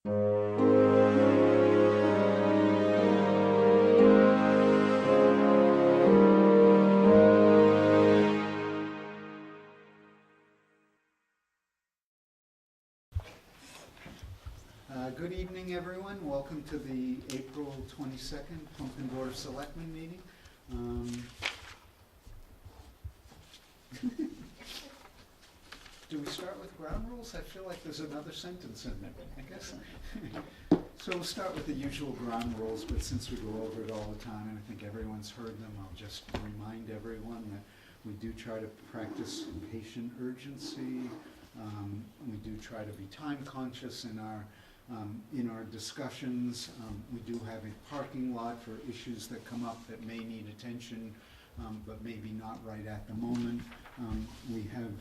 Good evening, everyone. Welcome to the April 22nd Plympton Board of Selectmen meeting. Do we start with ground rules? I feel like there's another sentence in there, I guess. So we'll start with the usual ground rules, but since we go over it all the time, and I think everyone's heard them, I'll just remind everyone that we do try to practice patient urgency. We do try to be time conscious in our discussions. We do have a parking lot for issues that come up that may need attention, but maybe not right at the moment. We have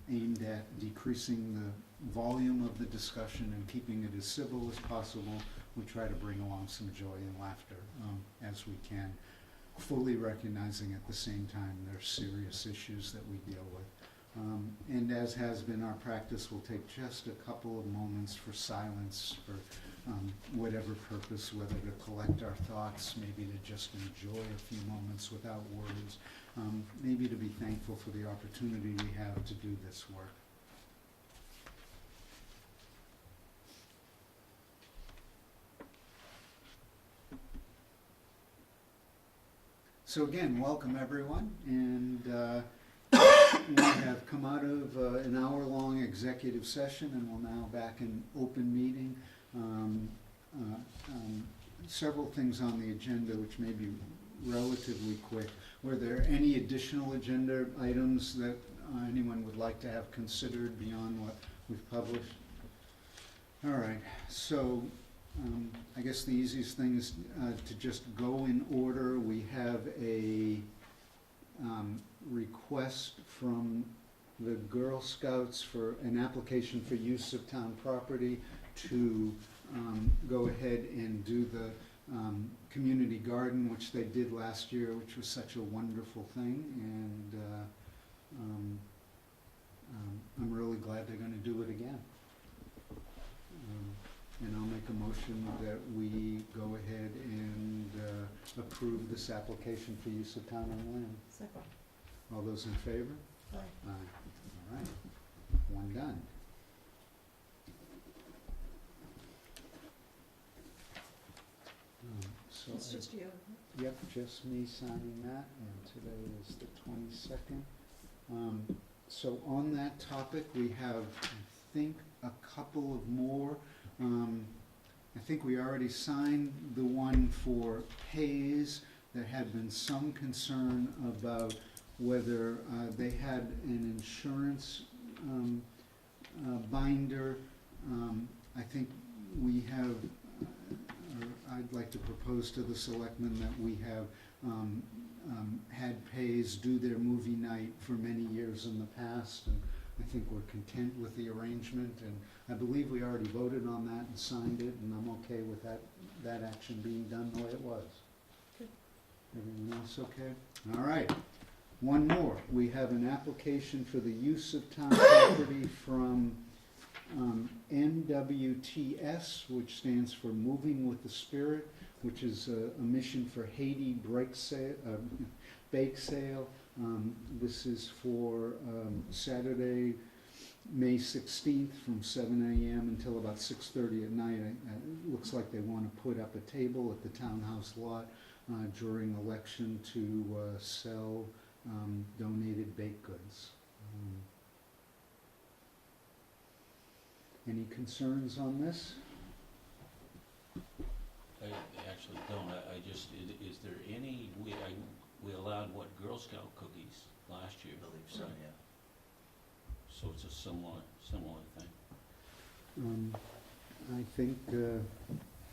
aimed at decreasing the volume of the discussion and keeping it as civil as possible. We try to bring along some joy and laughter as we can, fully recognizing at the same time there's serious issues that we deal with. And as has been our practice, we'll take just a couple of moments for silence for whatever purpose, whether to collect our thoughts, maybe to just enjoy a few moments without words, maybe to be thankful for the opportunity we have to do this work. So again, welcome everyone, and we have come out of an hour-long executive session, and we're now back in open meeting. Several things on the agenda which may be relatively quick. Were there any additional agenda items that anyone would like to have considered beyond what we've published? All right, so I guess the easiest thing is to just go in order. We have a request from the Girl Scouts for an application for use of town property to go ahead and do the community garden, which they did last year, which was such a wonderful thing, and I'm really glad they're going to do it again. And I'll make a motion that we go ahead and approve this application for use of town-owned land. Second. All those in favor? Aye. Aye. All right. One done. So It's just you. Yep, just me signing that, and today is the 22nd. So on that topic, we have, I think, a couple of more. I think we already signed the one for Hayes. There had been some concern about whether they had an insurance binder. I think we have, or I'd like to propose to the selectmen that we have had Hayes do their movie night for many years in the past, and I think we're content with the arrangement, and I believe we already voted on that and signed it, and I'm okay with that action being done the way it was. Good. Everyone else okay? All right. One more. We have an application for the use of town property from NWTS, which stands for Moving with the Spirit, which is a mission for Haiti bake sale. This is for Saturday, May 16th from 7 a.m. until about 6:30 at night. It looks like they want to put up a table at the townhouse lot during election to sell donated baked goods. Any concerns on this? I actually don't. I just, is there any, we allowed what, Girl Scout cookies last year? I believe so, yeah. So it's a similar thing. I think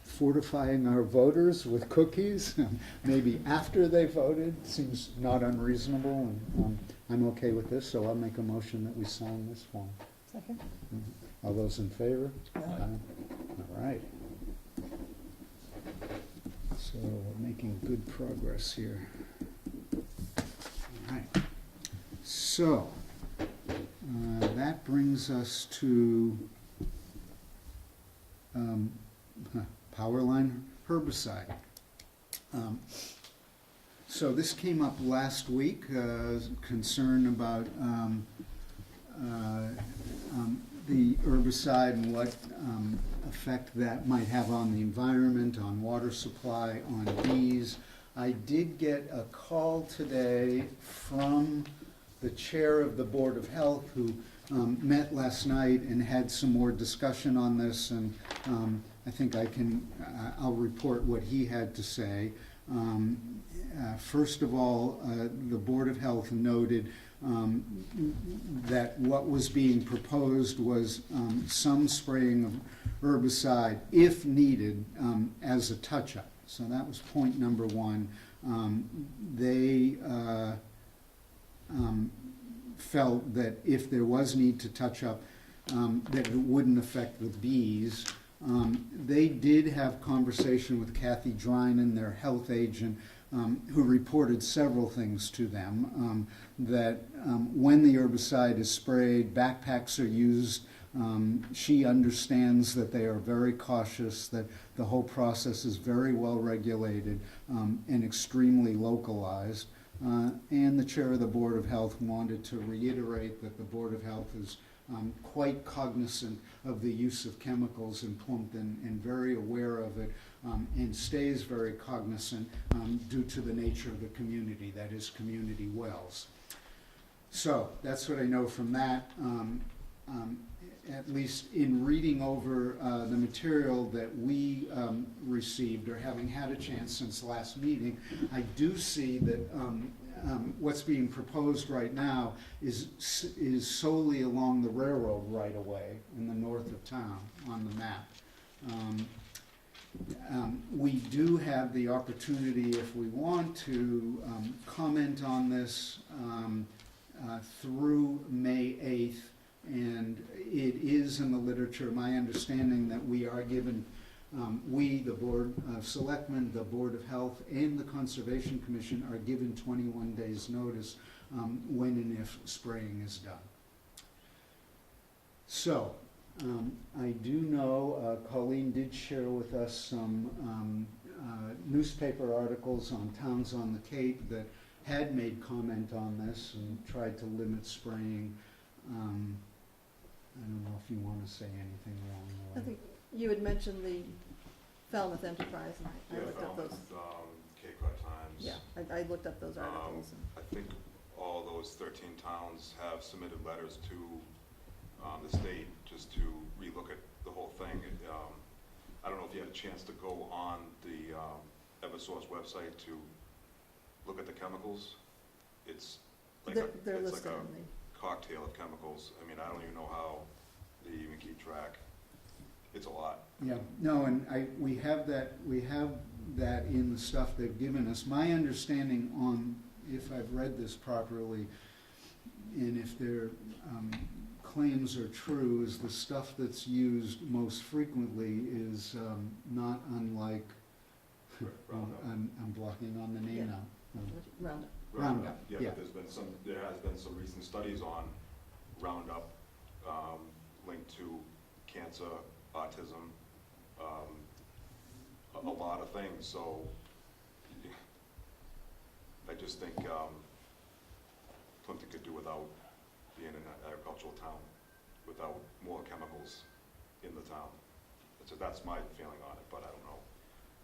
fortifying our voters with cookies, maybe after they voted, seems not unreasonable, and I'm okay with this, so I'll make a motion that we sign this form. Second. All those in favor? Aye. All right. So we're making good progress here. All right. So that brings us to power line herbicide. So this came up last week, concern about the herbicide and what effect that might have on the environment, on water supply, on bees. I did get a call today from the chair of the Board of Health who met last night and had some more discussion on this, and I think I'll report what he had to say. First of all, the Board of Health noted that what was being proposed was some spraying of herbicide, if needed, as a touch-up. So that was point number one. They felt that if there was need to touch up, that it wouldn't affect the bees. They did have conversation with Kathy Drynan, their health agent, who reported several things to them, that when the herbicide is sprayed, backpacks are used. She understands that they are very cautious, that the whole process is very well regulated and extremely localized. And the chair of the Board of Health wanted to reiterate that the Board of Health is quite cognizant of the use of chemicals in Plympton and very aware of it, and stays very cognizant due to the nature of the community, that is community wells. So that's what I know from that. At least in reading over the material that we received, or having had a chance since last meeting, I do see that what's being proposed right now is solely along the railroad right-of-way in the north of town on the map. We do have the opportunity, if we want to, comment on this through May 8th. And it is in the literature, my understanding, that we are given, we, the Board of Selectmen, the Board of Health, and the Conservation Commission are given 21 days' notice when and if spraying is done. So, I do know Colleen did share with us some newspaper articles on towns on the Cape that had made comment on this and tried to limit spraying. I don't know if you want to say anything along the way. I think you had mentioned the Falmouth Enterprise, and I looked up those. Cape Cod Times. Yeah, I looked up those articles. I think all those 13 towns have submitted letters to the state just to relook at the whole thing. I don't know if you had a chance to go on the Eversource website to look at the chemicals. It's like They're it's listed like a in the cocktail of chemicals. I mean, I don't even know how they even keep track. It's a lot. Yeah, no, and we have that in the stuff they've given us. My understanding on, if I've read this properly, and if their claims are true, is the stuff that's used most frequently is not unlike, I'm blocking on the name now. Roundup. Roundup, Yeah, yeah. but there has been some recent studies on Roundup linked to cancer, autism, a lot of things. So I just think Plimpton could do without being an agricultural town, without more chemicals in the town. So that's my feeling on it, but I don't know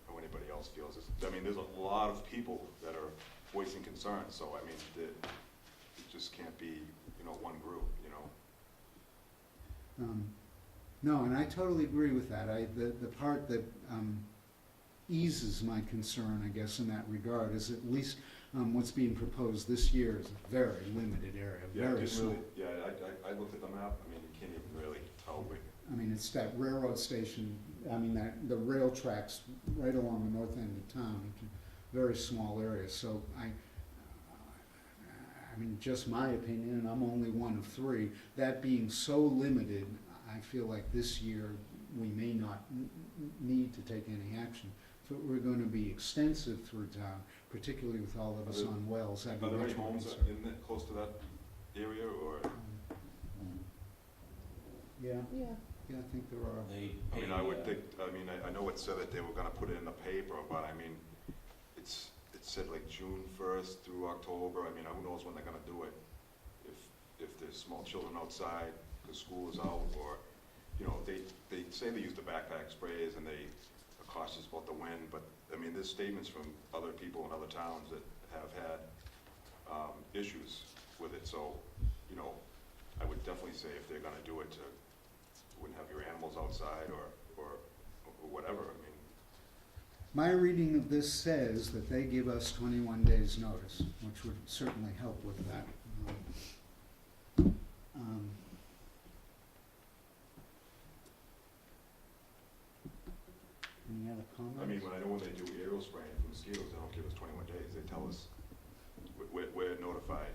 how anybody else feels. I mean, there's a lot of people that are voicing concerns, so I mean, it just can't be, one group, No, and I totally agree with that. The part that eases my concern, I guess, in that regard is at least what's being proposed this year is a very limited area, very small. I looked at the map. I mean, you can't even really tell. I mean, it's that railroad station, the rail tracks right along the north end of town, very small area. So I mean, just my opinion, and I'm only one of three, that being so limited, I feel like this year we may not need to take any action. If it were going to be extensive through town, particularly with all of us on wells, that'd be Are there much any more homes concern. close to that area, or? Yeah, Yeah, yeah, I think there are. They I mean, pay, I would think, I know it said that they were gonna put it in the paper, but I mean, it said like June 1st through October. I mean, who knows when they're gonna do it? If there's small children outside, because school is out, or, you know, they say they use the backpack sprays and they are cautious about the wind, but, I mean, there's statements from other people in other towns that have had issues with it, so, you know, I would definitely say if they're gonna do it, to wouldn't have your animals outside or whatever, I mean. My reading of this says that they give us 21 days' notice, which would certainly help with that. Any other comments? I mean, when they do aerial spraying for mosquitoes, they don't give us 21 days, they tell us, we're notified,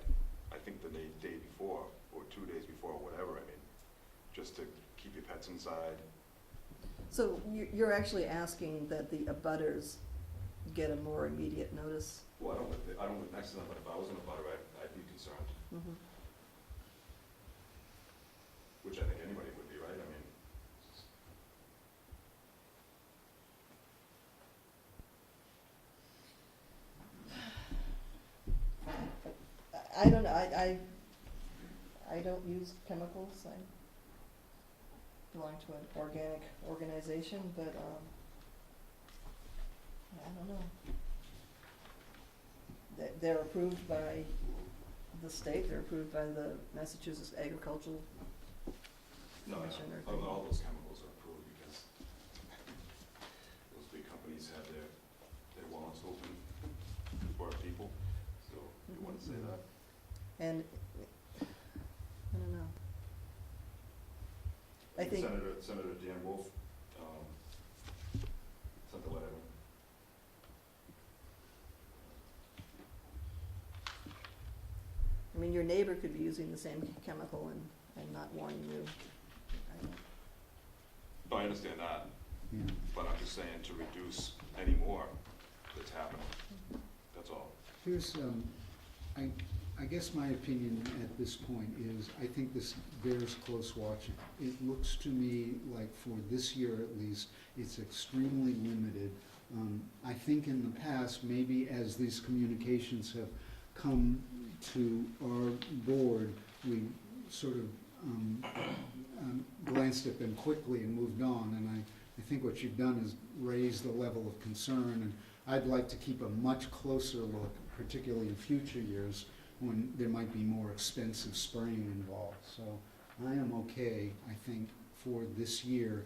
I think the day before, or 2 days before, or whatever, I mean, just to keep your pets inside. so you're actually asking that the abutters get a more immediate notice? Well, I don't live next to them, but if I was in a butter, I'd be concerned, Mhm. which I think anybody would be, right? I mean, I don't know, I don't use chemicals, I belong to an organic organization, but, I don't know. They're approved by the state, they're approved by the Massachusetts Agricultural no, Commission or. all those chemicals are approved because those big companies have their wallets open for our people, so you wouldn't say that. And, I don't know. I think, Senator Dan Wolf, sent the letter. I mean, your neighbor could be using the same chemical and not warning you. I don't- No, I understand that, Yeah. but I'm just saying to reduce any more that's happening, that's all. Here's, I guess my opinion at this point is, I think this bears close watching. It looks to me like for this year at least, it's extremely limited. I think in the past, maybe as these communications have come to our board, we sort of glanced at them quickly and moved on, and I think what you've done is raise the level of concern, and I'd like to keep a much closer look, particularly in future years, when there might be more expensive spraying involved. So I am okay, I think, for this year.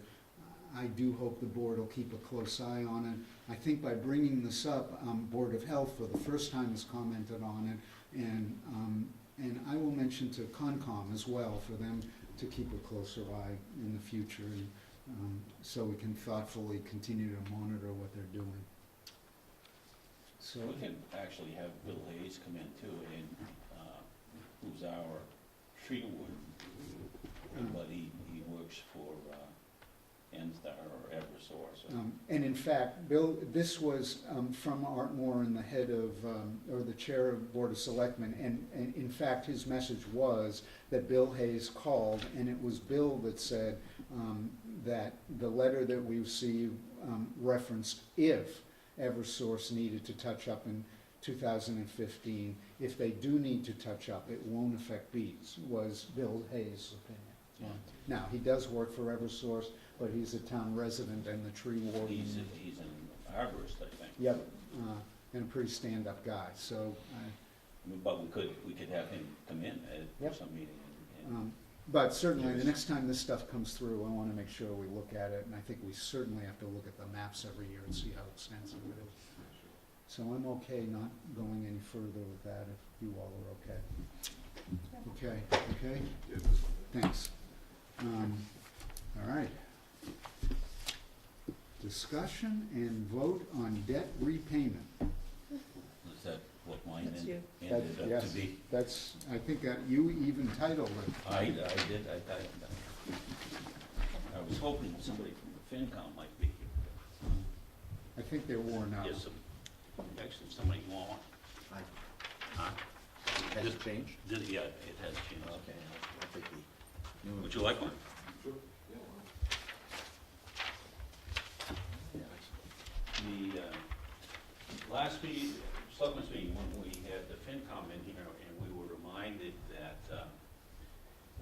I do hope the board will keep a close eye on it. I think by bringing this up, Board of Health for the first time has commented on it, and I will mention to Concom as well for them to keep a closer eye in the future, and so we can thoughtfully continue to monitor what they're doing. So, we can actually have Bill Hayes come in too, and, who's our tree warden, but he works for, Enstar or Eversource. and in fact, Bill, this was from Art Moore and the head of, or the chair of Board of Selectmen, and in fact, his message was that Bill Hayes called, and it was Bill that said that the letter that we received referenced if Eversource needed to touch up in 2015, if they do need to touch up, it won't affect bees, was Bill Hayes' opinion. Now, he does work for Eversource, but he's a town resident and the tree warden. He's an arborist, I think. Yep, and a pretty stand-up guy, so, But we could have him come in Yep. for some meeting and but certainly, the next time this stuff comes through, I wanna make sure we look at it, and I think we certainly have to look at the maps every year and see how extensive it is. So I'm okay not going any further with that if you all are okay. Okay, Yeah, this one. thanks. All right. Discussion and vote on debt repayment. is that what mine That's you. ended up Yes. to be? That's, I think that you even titled it. I did, I was hoping somebody from the FinCom might be here. I think they're worn out. Yes, actually, somebody want. Huh? Has it changed? Yeah, it has changed. Okay, I'll take the new one. Would you like one? Sure. The last meeting, Selectmen's meeting, when we had the FinCom in here, and we were reminded that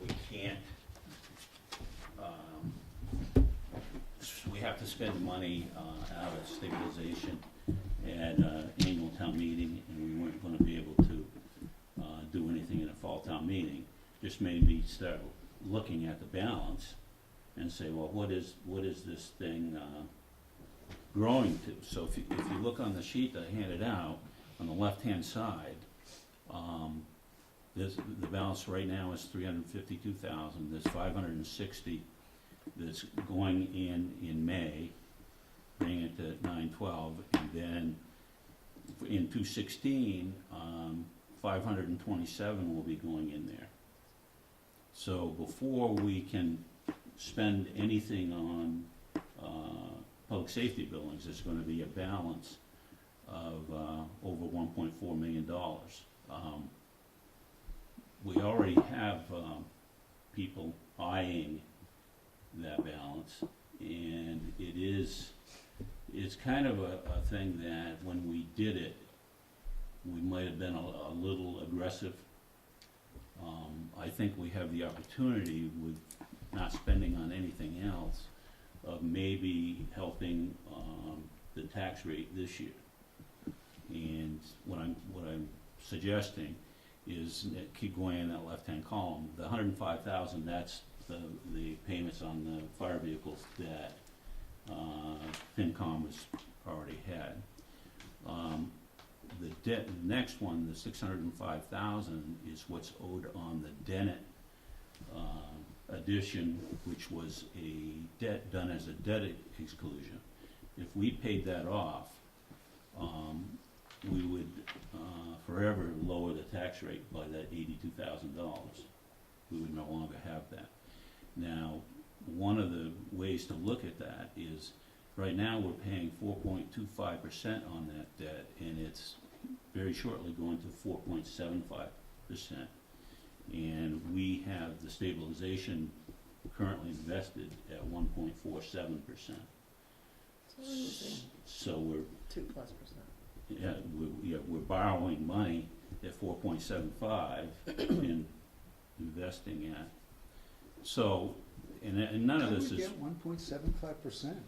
we can't, we have to spend money out of stabilization at annual town meeting, and we weren't gonna be able to do anything in a fall town meeting. Just made me start looking at the balance and say, well, what is this thing growing to? So if you look on the sheet that I handed out, on the left-hand side, the balance right now is $352,000. There's $560 that's going in May, bringing it to 912, and then in 216, 527 will be going in there. So before we can spend anything on public safety buildings, there's going to be a balance of over $1.4 million. We already have people eyeing that balance, and it's kind of a thing that when we did it, we might have been a little aggressive. I think we have the opportunity, with not spending on anything else, of maybe helping the tax rate this year. And what I'm suggesting is keep going in that left-hand column. The $105,000, that's the payments on the fire vehicles that FinCom has already had. The next one, the $605,000, is what's owed on the Dennett addition, which was a debt done as a debt exclusion. If we paid that off, we would forever lower the tax rate by that $82,000. We would no longer have that. Now, one of the ways to look at that is, right now we're paying 4.25% on that debt, and it's very shortly going to 4.75%. And we have the stabilization currently invested at 1.47%. So we're 2+%. we're borrowing money at 4.75 and investing at. So, and none of this is. How do we get 1.75%?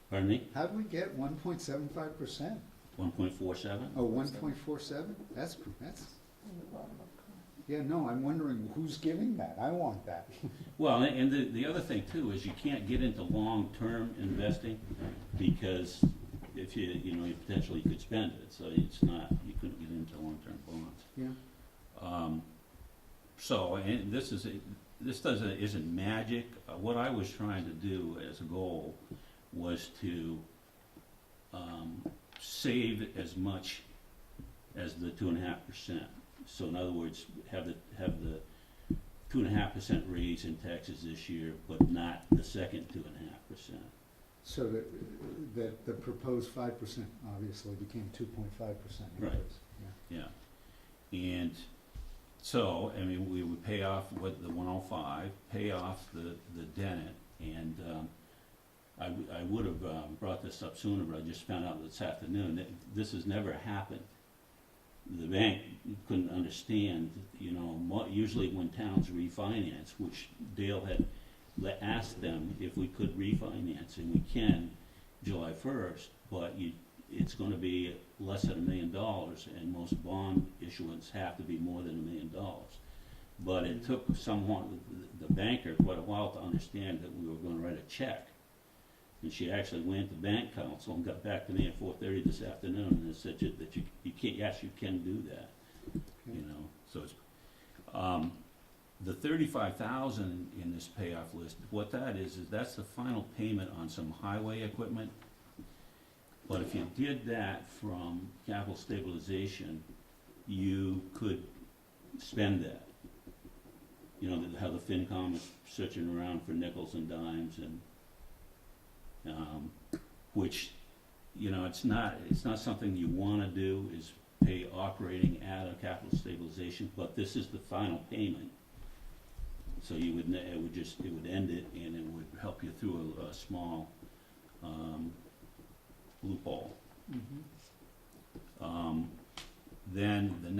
Pardon me? How do we get 1.75%? 1.47? Oh, 1.47? That's, On the bottom of the yeah, no, I'm wondering who's giving that. I want that. Well, and the other thing too is you can't get into long-term investing, because if you potentially could spend it, so it's not, you couldn't get into long-term bonds. Yeah. So, and this isn't magic. What I was trying to do as a goal was to save as much as the 2.5%. So in other words, have the 2.5% raise in taxes this year, but not the second 2.5%. So that the proposed 5% obviously became 2.5% increase. Right. Yeah. Yeah. And so, I mean, we would pay off what the 105, pay off the Dennett, and I would have brought this up sooner, but I just found out this afternoon that this has never happened. The bank couldn't understand, usually when towns refinance, which Dale had asked them if we could refinance, and we can July 1st, but it's going to be less than $1 million, and most bond issuance have to be more than $1 million. But it took someone, the banker, quite a while to understand that we were going to write a check. And she actually went to bank council and got back to me at 4:30 this afternoon and said that you can't, yes, you can do that. Okay. So it's, the $35,000 in this payoff list, what that is that's the final payment on some highway equipment. But if you did that from capital stabilization, you could spend that. How the FinCom is searching around for nickels and dimes, and which, it's not something you want to do, is pay operating out of capital stabilization, but this is the final payment. So you would, it would end it, and it would help you through a small, loophole. Then the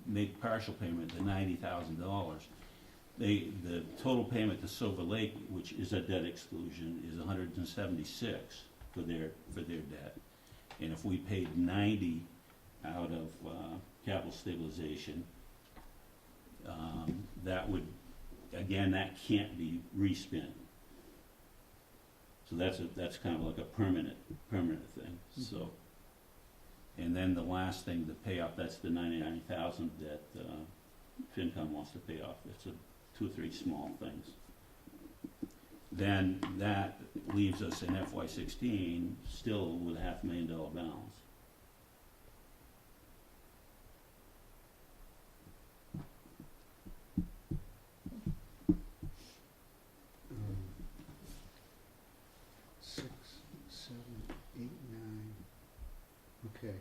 make partial payment, the $90,000, the total payment to Silver Lake, which is a debt exclusion, is $176 for their debt. And if we paid 90 out of, capital stabilization, that would, again, that can't be respent. So that's kind of like a permanent thing, so. And then the last thing to pay off, that's the $99,000 that, FinCom wants to pay off. It's 2 or 3 small things. Then that leaves us in FY16 still with a $500,000 balance. Six, 7, 8, 9. Okay.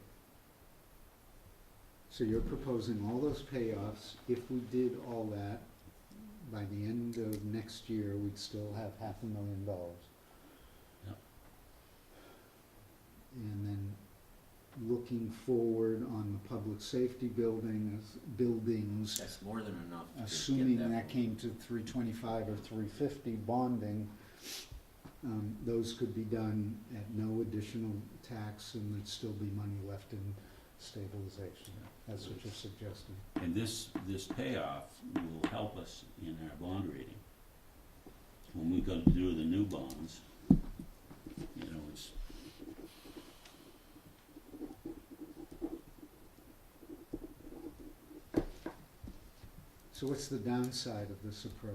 So you're proposing all those payoffs. If we did all that, by the end of next year, we'd still have $500,000. Yep. And then looking forward on the public safety buildings, That's more than enough to get assuming that. that came to 325 or 350 bonding, those could be done at no additional tax, and there'd still be money left in stabilization. That's what you're suggesting. And this payoff will help us in our bond rating. When we go to do the new bonds, it's, So what's the downside of this approach?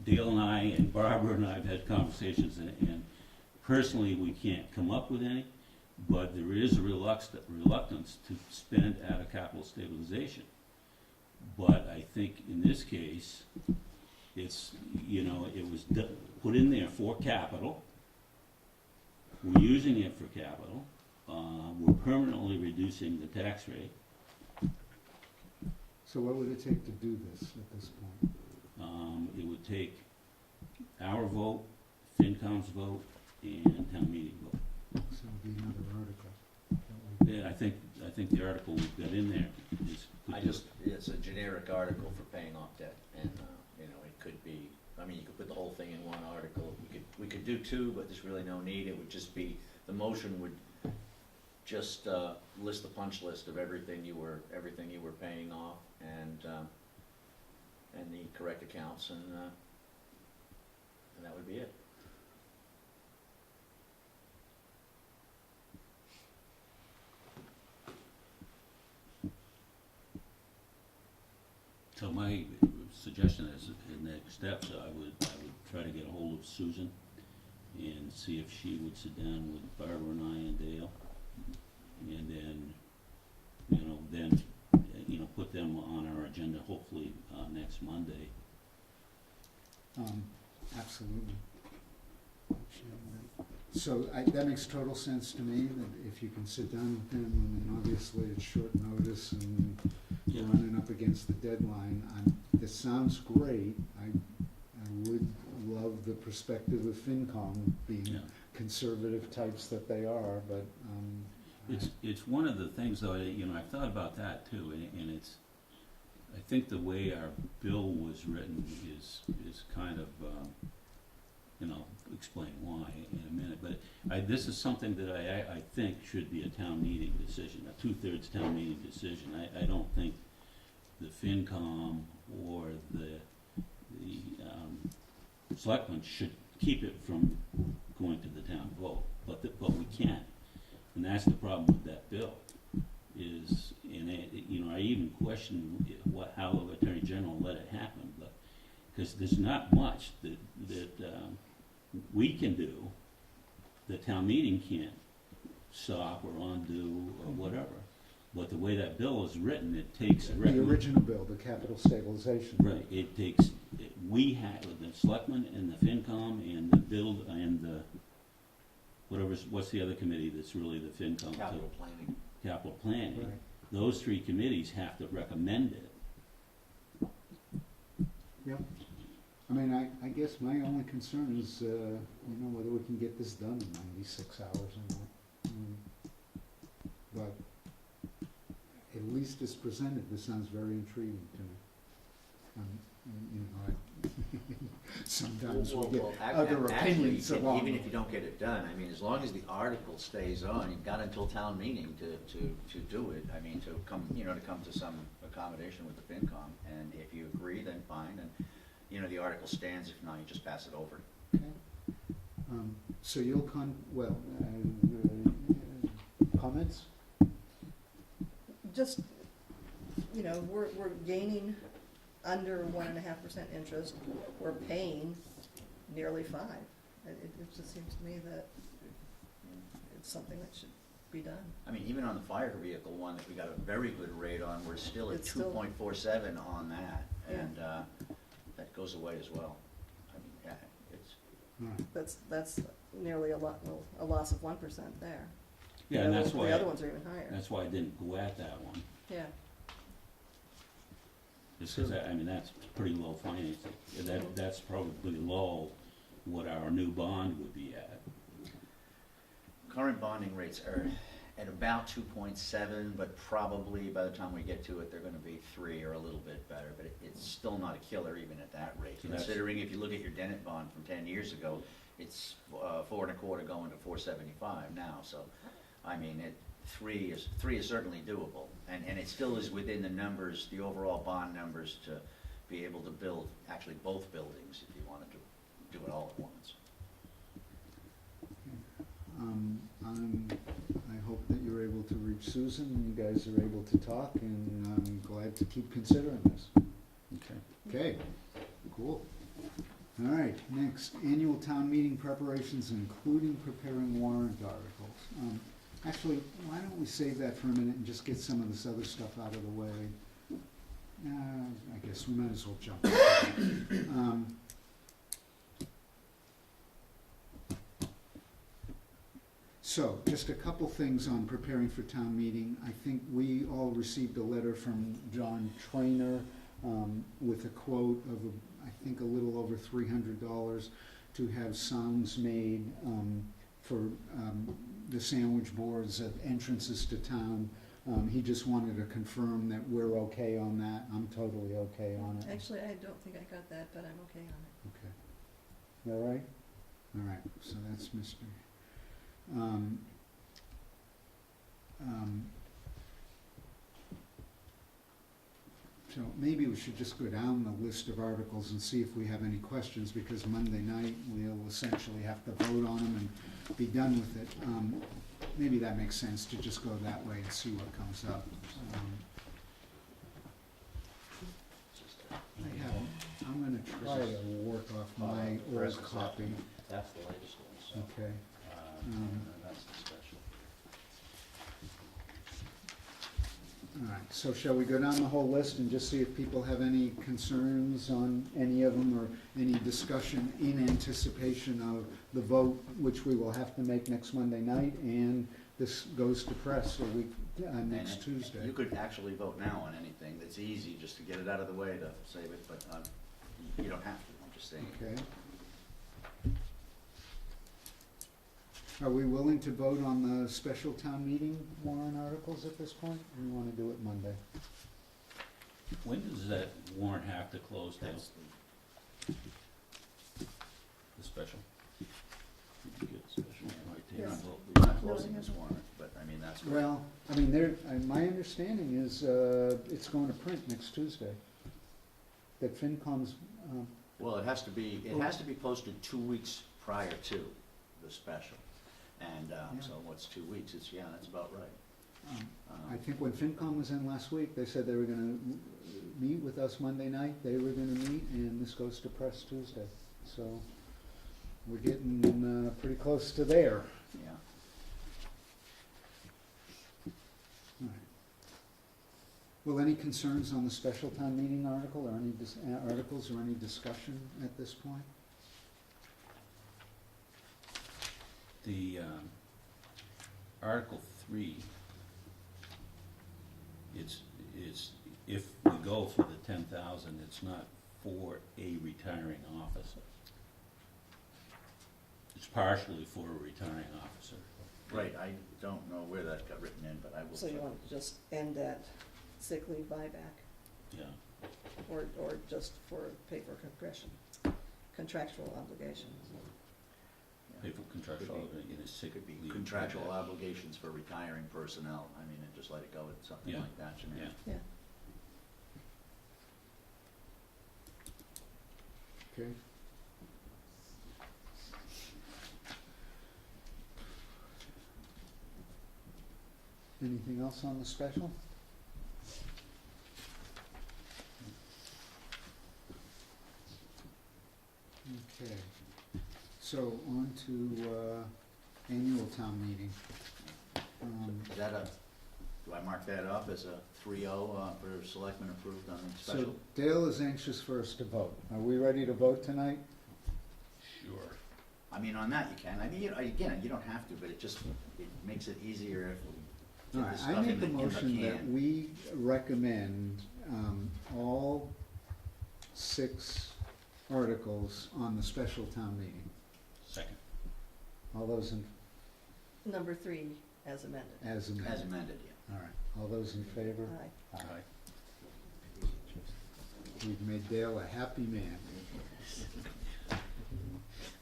Dale and I and Barbara and I have had conversations, and personally, we can't come up with any, but there is a reluctance to spend out of capital stabilization. But I think in this case, it's, it was put in there for capital. We're using it for capital. We're permanently reducing the tax rate. So what would it take to do this at this point? It would take our vote, FinCom's vote, and town meeting vote. So it would be another article. Yeah, I think the article we've got in there is. It's a generic article for paying off debt, and, it could be, you could put the whole thing in one article. We could do 2, but there's really no need. It would just be, the motion would just, list the punch list of everything you were paying off, and the correct accounts, and that would be it. So my suggestion is, in the next steps, I would try to get a hold of Susan and see if she would sit down with Barbara and I and Dale, and then, put them on our agenda, hopefully, next Monday. Absolutely. So that makes total sense to me, that if you can sit down with them, and obviously it's short notice and you're running up against the deadline. This sounds great. I would love the perspective of FinCom being conservative types that they are, but It's one of the things, though, I've thought about that too, and it's, I think the way our bill was written is kind of, explain why in a minute, but this is something that I think should be a town meeting decision, a 2/3 town meeting decision. I don't think the FinCom or the Selectmen should keep it from going to the town vote, but we can't. And that's the problem with that bill, is, I even question how the Attorney General let it happen, but, because there's not much that we can do, the town meeting can't stop or undo or whatever. But the way that bill is written, it takes a the original bill, the capital stabilization. Right, we have, the Selectmen and the FinCom and the build and the, what's the other committee that's really the FinCom? Capital planning. Capital planning. Right. those three committees have to recommend it. Yep. I mean, I guess my only concern is, whether we can get this done in 96 hours or not. But at least as presented, this sounds very intriguing to me. Sometimes we get other opinions along. Even if you don't get it done, I mean, as long as the article stays on, you've got until town meeting to do it. I mean, to come to some accommodation with the FinCom, and if you agree, then fine, and, the article stands. If not, you just pass it over. Okay. So you'll comments? Just, we're gaining under 1.5% interest, we're paying nearly 5. It just seems to me that it's something that should be done. I mean, even on the fire vehicle one that we got a very good rate on, we're still at It's still- 2.47 on that, Yeah. and that goes away as well. I mean, yeah, it's, All right. That's nearly a loss of 1% there. Yeah, and that's The why, other ones are even higher. that's why I didn't go at that one. Yeah, Just because, that's pretty low financing. That's probably low what our new bond would be at. current bonding rates are at about 2.7, but probably by the time we get to it, they're gonna be 3 or a little bit better, but it's still not a killer even at that rate. So that's- Considering if you look at your Dennett bond from 10 years ago, it's 4.25 going to 4.75 now, so, I mean, 3 is certainly doable, and it still is within the numbers, the overall bond numbers, to be able to build actually both buildings if you wanted to do it all at once. I hope that you're able to reach Susan and you guys are able to talk, and I'm glad to keep considering this. Okay. Okay, cool. All right, next, annual town meeting preparations, including preparing warrant articles. Actually, why don't we save that for a minute and just get some of this other stuff out of the way? I guess we might as well jump into that. So, just a couple things on preparing for town meeting. I think we all received a letter from John Trainer with a quote of, I think, a little over $300 to have signs made for the sandwich boards at entrances to town. He just wanted to confirm that we're okay on that. I'm totally okay on it. actually, I don't think I got that, but I'm okay on it. Okay. You all right? All right, so that's Mr. So maybe we should just go down the list of articles and see if we have any questions, because Monday night we'll essentially have to vote on them and be done with it. Maybe that makes sense to just go that way and see what comes up. I'm gonna try to work off my old copy. That's the latest one, so. Okay. That's the special. All right, so shall we go down the whole list and just see if people have any concerns on any of them, or any discussion in anticipation of the vote, which we will have to make next Monday night, and this goes to press a week, next Tuesday. You could actually vote now on anything. That's easy, just to get it out of the way to save it, but you don't have to, I'm just saying. Okay. Are we willing to vote on the special town meeting warrant articles at this point? Or we wanna do it Monday? When does that warrant have to close down? That's The special? Good special, right there. Yes. We're not closing this warrant, but I mean, that's. what- Well, I mean, my understanding is, it's going to print next Tuesday. That FinCom's, Well, it has to be posted 2 weeks prior to the special. And, so what's 2 weeks? That's about right. I think when FinCom was in last week, they said they were gonna meet with us Monday night, they were gonna meet, and this goes to press Tuesday. So, we're getting, pretty close to there. Yeah. All right. Well, any concerns on the special town meeting article, or any articles, or any discussion at this point? The Article 3, it's, if we go for the 10,000, it's not for a retiring officer. It's partially for a retiring officer. Right, I don't know where that got written in, but I will So you check. want to just end at sick leave buyback, Yeah, or just for pay for contractual obligations? pay for contractual, Could in a sick Could be leave. contractual obligations for retiring personnel, I mean, and just let it go at something Yeah. like that, generic. Yeah. Yeah. Okay. Anything else on the special? Okay, so on to, annual town meeting. Is that a, do I mark that up as a 3-0 for selectmen approved on the So special? Dale is anxious for us to vote. Are we ready to vote tonight? Sure. I mean, on that you can, I mean, again, you don't have to, but it just, it makes it easier if we All get right, this I stuff make in the a motion that can. we recommend, all 6 articles on the special town meeting. Second. All those in, Number 3 as amended. as amended. As amended, yeah. All right, all those in favor? Aye. Aye. We've made Dale a happy man.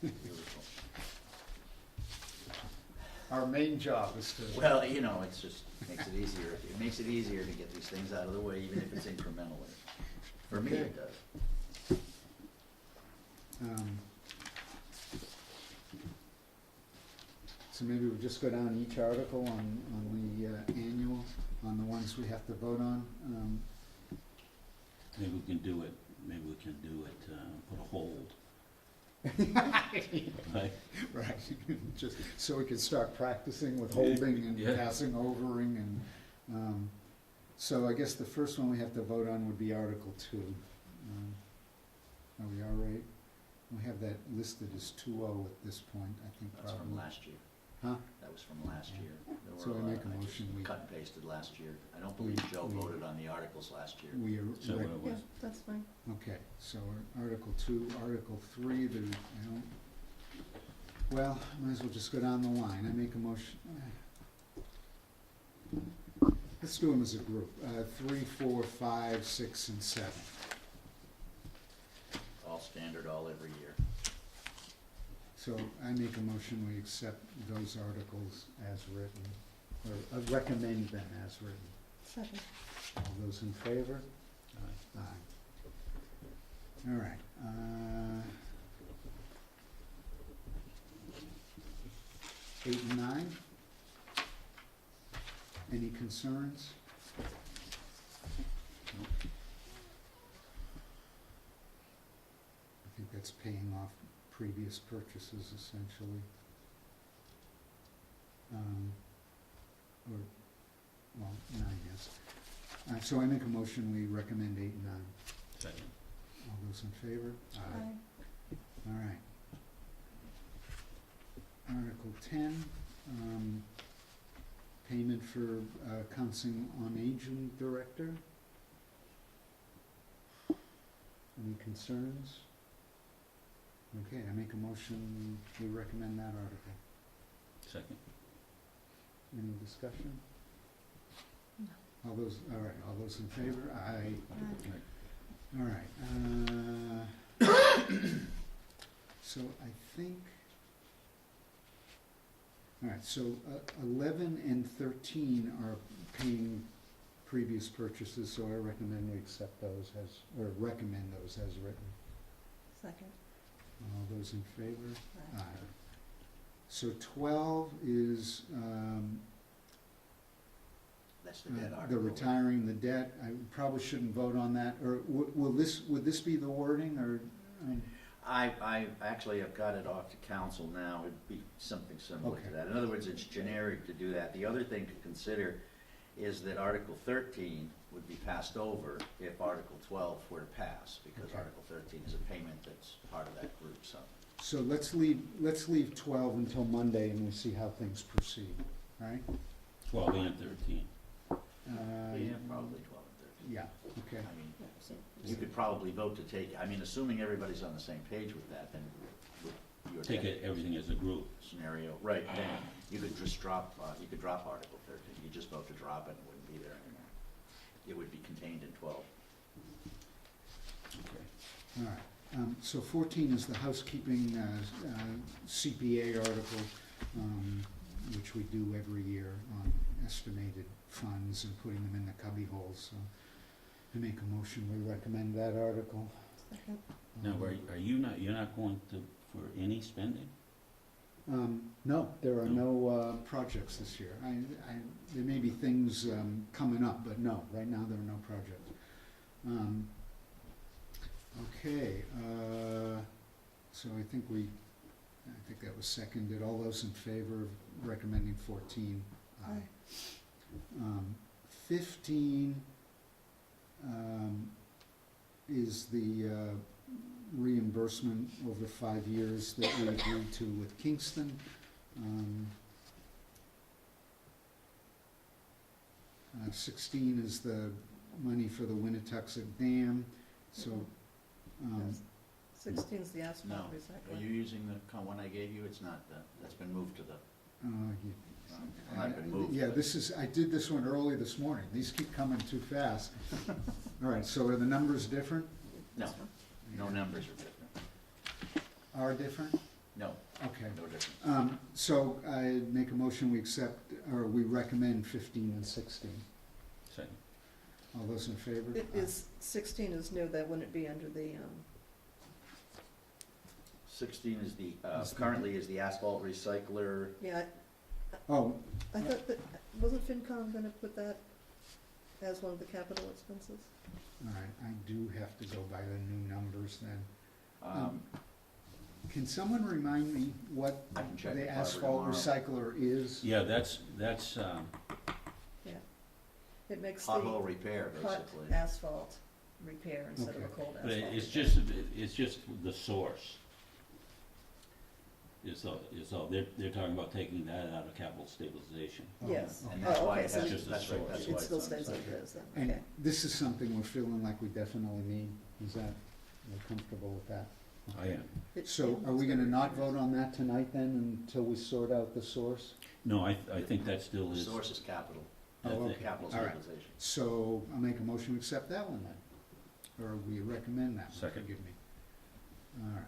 Beautiful. Our main job is to. Well, you know, it's just, it makes it easier to get these things out of the way, even if it's incrementally. For me, it does. So maybe we'll just go down each article on the annual, on the ones we have to vote on. Maybe we can do it, put a hold. Right? Right, just so we can start practicing with holding and Yeah. passing overing and, so I guess the first one we have to vote on would be Article 2. Are we all right? We have that listed as 2-0 at this point, I think That's probably. from last year. Huh? That was from last year. There So were I lot- make a just motion, we- cut and pasted last year. I don't believe Joe we- voted on the articles last year. We are, So what it Yeah, was, that's fine. okay, so Article 2, Article 3, there, I don't, well, might as well just go down the line. I make a motion. Let's do them as a group. 3, 4, 5, 6, and 7. All standard, all every year. So I make a motion, we accept those articles as written, or recommend them as written. Second. All those in favor? aye. Aye. All right. 8 and 9? Any concerns? I think that's paying off previous purchases essentially. Or, well, 9 is. So I make a motion, we recommend 8 and 9. Second. All those in favor? Aye. All right. Article 10, payment for Council on Aging Director. Any concerns? Okay, I make a motion, we recommend that article. Second. Any discussion? No. All those, all right, all those in favor? Aye. Aye. All right, so I think, all right, so 11 and 13 are paying previous purchases, so I recommend we accept those as, or recommend those as written. Second. All those in favor? Aye. So 12 is That's the dead the article. retiring the debt. I probably shouldn't vote on that, or would this be the wording, or, I mean, I actually have got it off to council now, it'd be something similar Okay. to that. In other words, it's generic to do that. The other thing to consider is that Article 13 would be passed over if Article 12 were to pass, because Okay. Article 13 is a payment that's part of that group, so. So let's leave 12 until Monday and we see how things proceed, all right? 12 and 13. Yeah, probably 12 and 13. Yeah, okay. I mean, Yeah, so- you could probably vote to take, I mean, assuming everybody's on the same page with that, then with your Take it, everything as a group. scenario, right, then you could just drop, you could drop Article 13. You just vote to drop it and it wouldn't be there anymore. It would be contained in 12. Okay. All right, so 14 is the housekeeping CPA article, which we do every year on estimated funds and putting them in the cubby holes, so I make a motion, we recommend that article. Second. Now, you're not going to, for any spending? No, there are no projects this year. There may be things coming up, but no, right now there are no projects. Okay, so I think that was seconded. All those in favor of recommending 14? Aye. 15 is the reimbursement over 5 years that we agreed to with Kingston. 16 is the money for the Winnetoxet Dam, so, Yes. 16 is the asphalt No, recycling. are you using the one I gave you? It's not, that's been moved to the, you- not been moved. yeah, I did this one early this morning. These keep coming too fast. All right, so are the numbers different? No, This one? no numbers are different. Are different? No, Okay. no different. So I make a motion, we accept, or we recommend 15 and 16. Second. All those in favor? It is, 16 is new, that wouldn't be under the, 16 is the, Is the- currently is the asphalt recycler. yeah, Oh, I thought that, wasn't FinCom gonna put that as one of the capital expenses? all right, I do have to go by the new numbers then. Can someone remind me what I can check the with Barbara asphalt tomorrow. recycler is? Yeah, that's, Yeah. It makes Pothole the repair, cut basically. asphalt repair instead of a Okay. cold but asphalt. it's repair. just the source. Is all, they're talking about taking that out of capital stabilization. Oh, Yes. okay. And that's Oh, why okay, it so has, it's that's just right, a that's source. why It still it's on stays the like site. it is then, And okay. this is something we're feeling like we definitely need. Is that, we're comfortable with that? I am. So are we gonna not vote on that tonight then until we sort out the source? No, I think that still The is. source is capital, That's Oh, it. okay. capital All right. stabilization. So I'll make a motion to accept that one then, or we recommend that one, Second. forgive me. All right.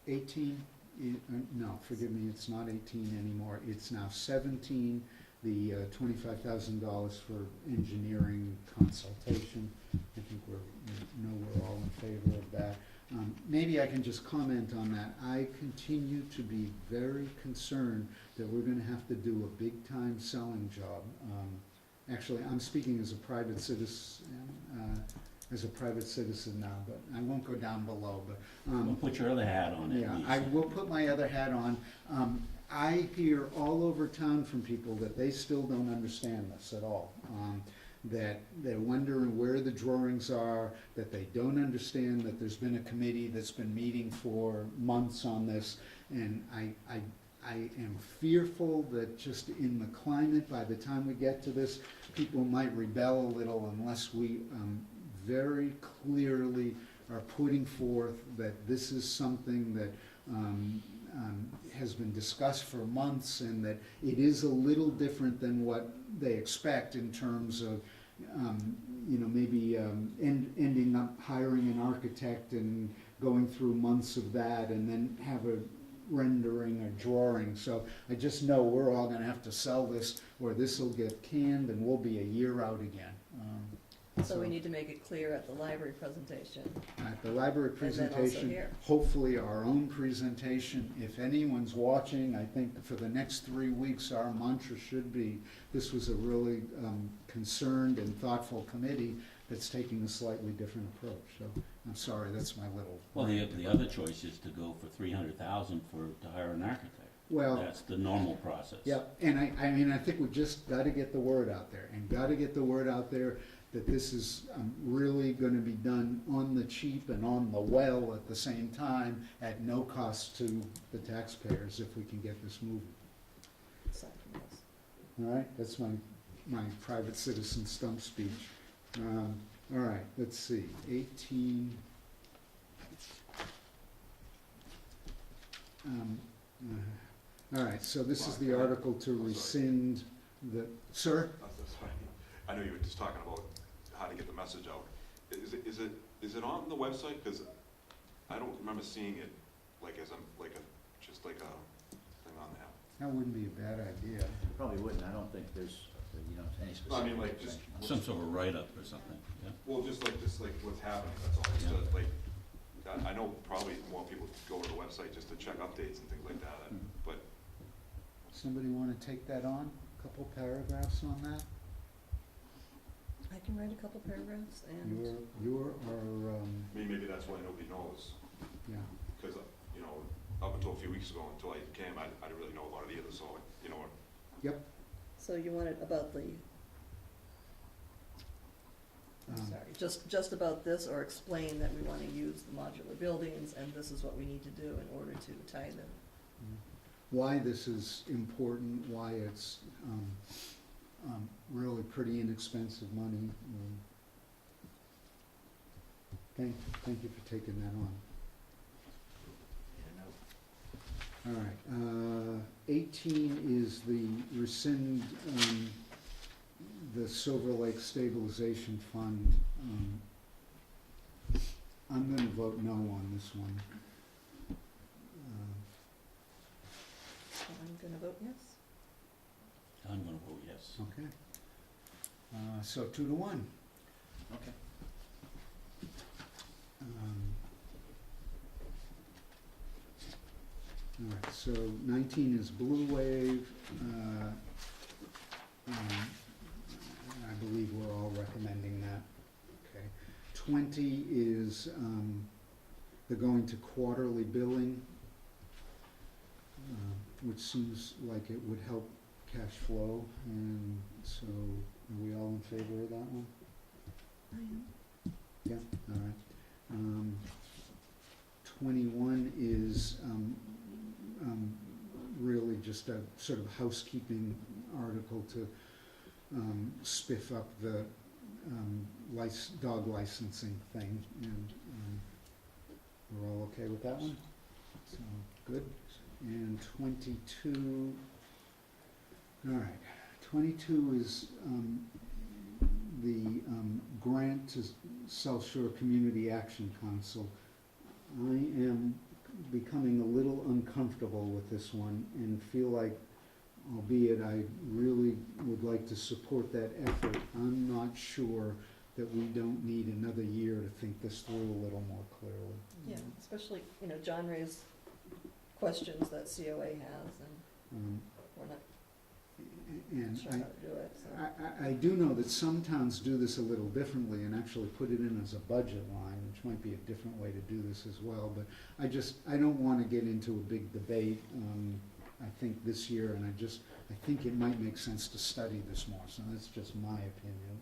18, no, forgive me, it's not 18 anymore, it's now 17, the $25,000 for engineering consultation. I think we're all in favor of that. Maybe I can just comment on that. I continue to be very concerned that we're gonna have to do a big-time selling job. Actually, I'm speaking as a private citizen now, but I won't go down below, but, Well, put your other hat on it. yeah, I will put my other hat on. I hear all over town from people that they still don't understand this at all. That they're wondering where the drawings are, that they don't understand that there's been a committee that's been meeting for months on this. And I am fearful that just in the climate, by the time we get to this, people might rebel a little unless we very clearly are putting forth that this is something that has been discussed for months, and that it is a little different than what they expect in terms of, maybe ending up hiring an architect and going through months of that, and then have a rendering or drawing. So I just know we're all gonna have to sell this, or this will get canned and we'll be a year out again. So we need to make it clear at the library presentation. At the library And then also presentation, here. hopefully our own presentation. If anyone's watching, I think for the next 3 weeks, our mantra should be, this was a really concerned and thoughtful committee that's taking a slightly different approach. So I'm sorry, that's my little. Well, the other choice is to go for 300,000 to hire an architect. Well, That's the normal process. yeah, and I think we just gotta get the word out there, that this is really gonna be done on the cheap and on the well at the same time, at no cost to the taxpayers if we can get this moving. Aside from this. All right, that's my private citizen stump speech. All right, let's see, 18. All right, so this is the article to rescind the, sir? That's fine. I know you were just talking about how to get the message out. Is it on the website? Because I don't remember seeing it like as just like a thing on there. That wouldn't be a bad idea. Probably wouldn't, I don't think there's, any specific. No, I mean, like, just, Some sort of write-up or something, yeah. well, just like what's happening, that's all. Just to, like, I know probably more people go to the website just to check updates and things like that, but Somebody want to take that on? A couple paragraphs on that? I can write a couple paragraphs and, You're our, I mean, maybe that's why nobody knows. yeah. Because, you know, up until a few weeks ago, until I came, I didn't really know about it either, so, you know, Yep. so you want it about the, I'm Um, sorry, just about this, or explain that we want to use the modular buildings and this is what we need to do in order to tie them. Why this is important, why it's really pretty inexpensive money. Thank you for taking that on. All right, 18 is the rescind the Silver Lake Stabilization Fund. I'm gonna vote no on this one. I'm gonna vote yes. I'm gonna vote yes. Okay. So 2-1. Okay. All right, so 19 is Blue Wave. I believe we're all recommending that. Okay. 20 is the going to quarterly billing, which seems like it would help cash flow, and so are we all in favor of that one? I am. Yeah, all right. 21 is really just a sort of housekeeping article to spiff up the dog licensing thing, and we're all okay with that one? So, good. And 22, all right, 22 is the grant to South Shore Community Action Council. I am becoming a little uncomfortable with this one and feel like, albeit I really would like to support that effort, I'm not sure that we don't need another year to think this through a little more clearly. Yeah, especially, John raised questions that COA has, and we're not And sure how to do it, so. I do know that some towns do this a little differently and actually put it in as a budget line, which might be a different way to do this as well, but I don't want to get into a big debate, I think this year, and I think it might make sense to study this more, so that's just my opinion.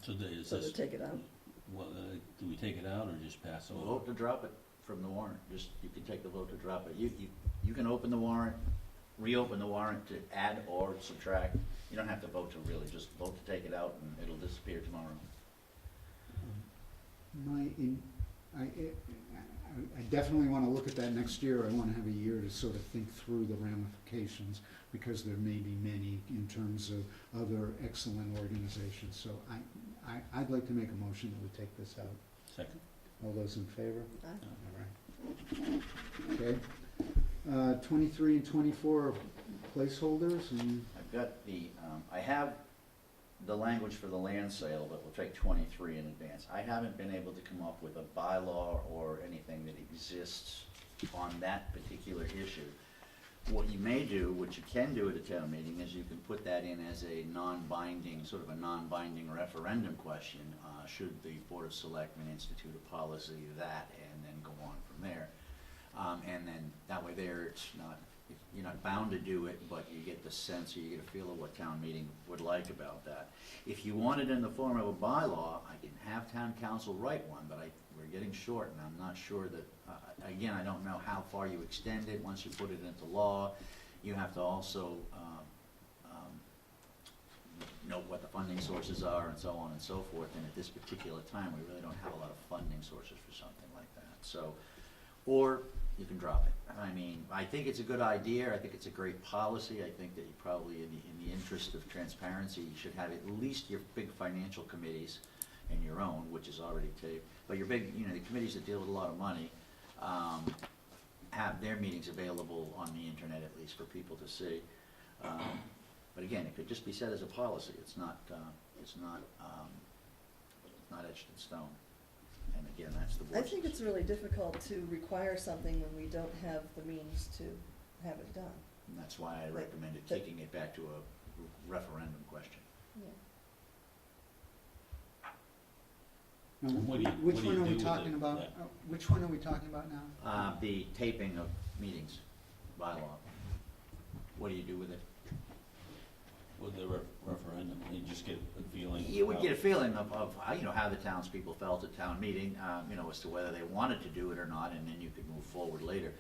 So is So to this, take it out. well, do we take it out or just pass over? Vote to drop it from the warrant, just, you can take the vote to drop it. You can open the warrant, reopen the warrant to add or subtract. You don't have to vote to really, just vote to take it out and it'll disappear tomorrow. I definitely want to look at that next year. I want to have a year to sort of think through the ramifications, because there may be many in terms of other excellent organizations. So I'd like to make a motion that we take this out. Second? All those in favor? Aye. All right. Okay. 23 and 24 are placeholders, and I've got I have the language for the land sale, but we'll take 23 in advance. I haven't been able to come up with a bylaw or anything that exists on that particular issue. What you may do, what you can do at a town meeting, is you can put that in as a non-binding, sort of a non-binding referendum question. Should the Board of Selectmen institute a policy that, and then go on from there. And then that way there, it's not, you're not bound to do it, but you get the sense, or you get a feel of what town meeting would like about that. If you want it in the form of a bylaw, I can have town council write one, but we're getting short, and I'm not sure that, again, I don't know how far you extend it. Once you put it into law, you have to also note what the funding sources are and so on and so forth, and at this particular time, we really don't have a lot of funding sources for something like that, so, or you can drop it. I mean, I think it's a good idea, I think it's a great policy, I think that you probably, in the interest of transparency, you should have at least your big financial committees and your own, which is already taped, but your big, the committees that deal with a lot of money, have their meetings available on the internet at least for people to see. But again, it could just be set as a policy, it's not etched in stone. And again, that's the I board's. think it's really difficult to require something when we don't have the means to have it done. And that's why I recommended But- kicking it back to a referendum question. Yeah. Now, What do you- which what do one you are we do with talking it? about? Yeah. Which one are we talking about now? The taping of meetings bylaw, what do you do with it? With the referendum, you just get a feeling. You would how- get a feeling of how, how the townspeople felt at town meeting, as to whether they wanted to do it or not, and then you could move forward later.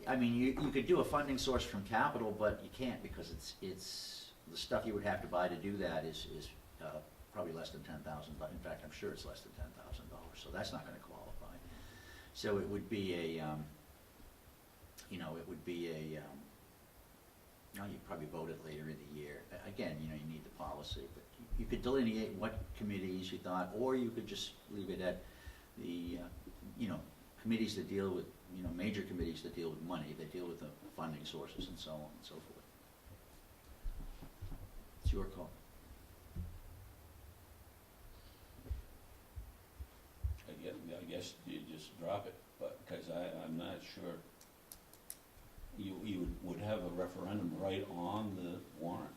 I mean, you could do a funding source from capital, but you can't because it's, the stuff you would have to buy to do that is probably less than $10,000, but in fact, I'm sure it's less than $10,000, so that's not gonna qualify. So it would be you'd probably vote it later in the year. Again, you need the policy, but you could delineate what committees you thought, or you could just leave it at the, committees that deal with, major committees that deal with money, that deal with the funding sources and so on and so forth. It's your call. I guess you just drop it, but, because I'm not sure. You would have a referendum right on the warrant.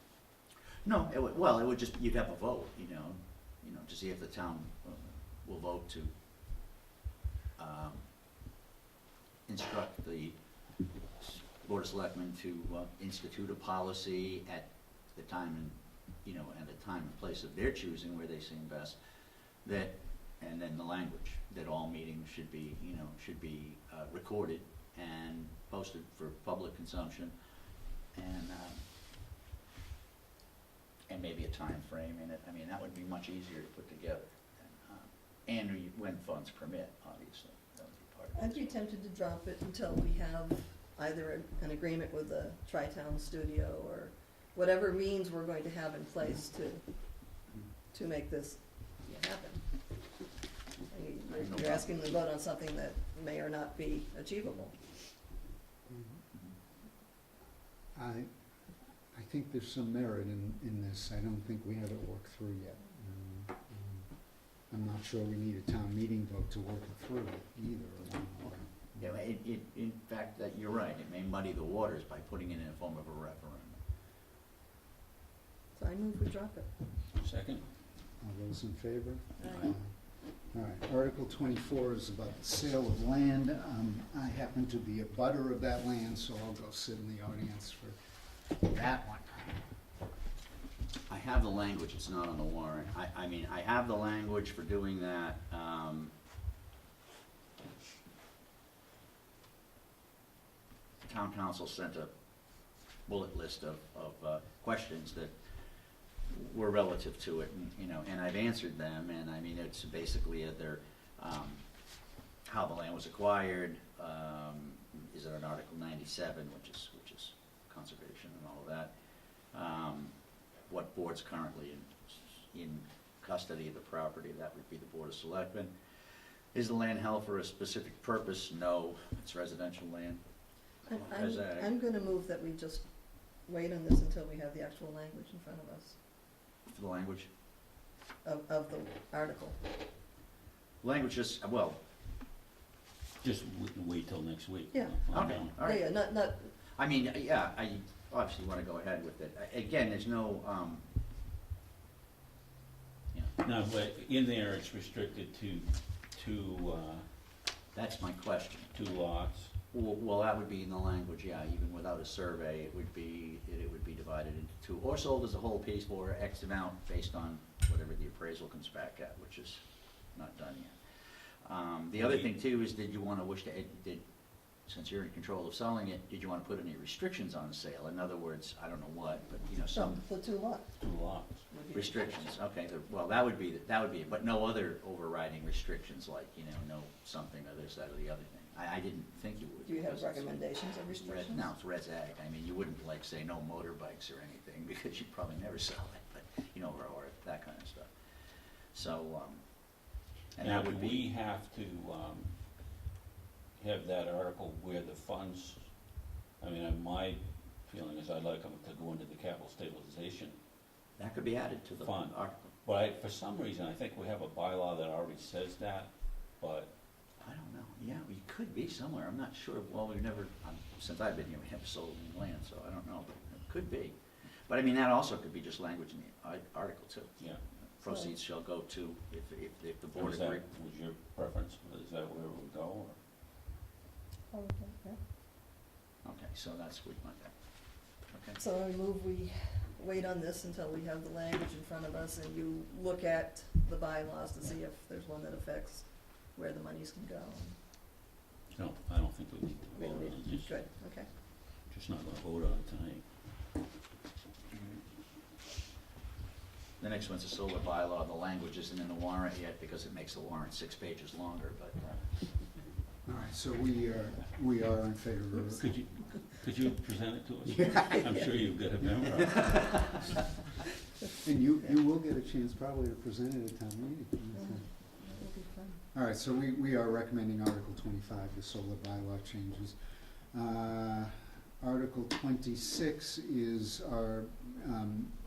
No, it would just, you'd have a vote, to see if the town will vote to instruct the Board of Selectmen to institute a policy at the time at a time and place of their choosing where they seem best, that, and then the language, that all meetings should be recorded and posted for public consumption, and maybe a time frame in it. I mean, that would be much easier to put together, and when funds permit, obviously, that would be part of it. I'd be tempted to drop it until we have either an agreement with the Tri-Town studio or whatever means we're going to have in place to make this happen. You're asking to vote on something that may or not be achievable. I think there's some merit in this. I don't think we have it worked through yet. I'm not sure we need a town meeting vote to work it through either. Yeah, in fact, that you're right, it may muddy the waters by putting it in a form of a referendum. So I move we drop it. Second? All those in favor? Aye. All right, Article 24 is about the sale of land. I happen to be a butter of that land, so I'll go sit in the audience for that one. I have the language, it's not on the warrant. I mean, I have the language for doing that. Town council sent a bullet list of questions that were relative to it, and I've answered them, and I mean, it's basically either how the land was acquired, is it an Article 97, which is conservation and all of that, what board's currently in custody of the property, that would be the Board of Selectmen. Is the land held for a specific purpose? No, it's residential land. I'm gonna move that we just wait on this until we have the actual language in front of us, For the language? of the article. Language just, well, Just wait till next week. Yeah. okay, all right. Yeah, not, I mean, yeah, I obviously want to go ahead with it. Again, there's no, No, but in there, it's restricted to that's my question. 2 lots. Well, that would be in the language, yeah, even without a survey, it would be divided into 2, or sold as a whole piece for X amount based on whatever the appraisal comes back at, which is not done yet. The other thing too is, did since you're in control of selling it, did you wanna put any restrictions on the sale? In other words, I don't know what, but, you know, So, some the two lots. 2 lots. would be restrictions, okay, well, that would be, it, but no other overriding restrictions like, you know, no something or this, that, or the other thing. I didn't think you would. Do you have because it's recommendations of restrictions? No, it's res ag, I mean, you wouldn't like say no motorbikes or anything, because you'd probably never sell it, but, you know, or that kind of stuff. So, and Now, that do would we be, have to have that article where the funds, I mean, my feeling is I'd like them to go into the capital stabilization. that could be added to the Fund. article. But for some reason, I think we have a bylaw that already says that, but I don't know, yeah, we could be somewhere, I'm not sure, well, we've never, since I've been here, we haven't sold any land, so I don't know, but it could be. But I mean, that also could be just language in the article too. yeah. Proceeds shall go to, if the So board is that, agree. was your preference, is that where it would go, or? Oh, okay, yeah. Okay, so that's good, okay. Okay, So I move we wait on this until we have the language in front of us and you look at the bylaws to see if there's one that affects where the monies can go. No, I don't think we need to We vote don't on need- it, just, Good, okay. just not gonna vote on it tonight. the next one's a solar bylaw, the language isn't in the warrant yet because it makes the warrant 6 pages longer, but, All right, so we are in favor of it. Could you present it to us? I'm sure you've got it memorized. And you will get a chance probably to present it at town meeting. Yeah, that will be fun. All right, so we are recommending Article 25, the solar bylaw changes. Article 26 is our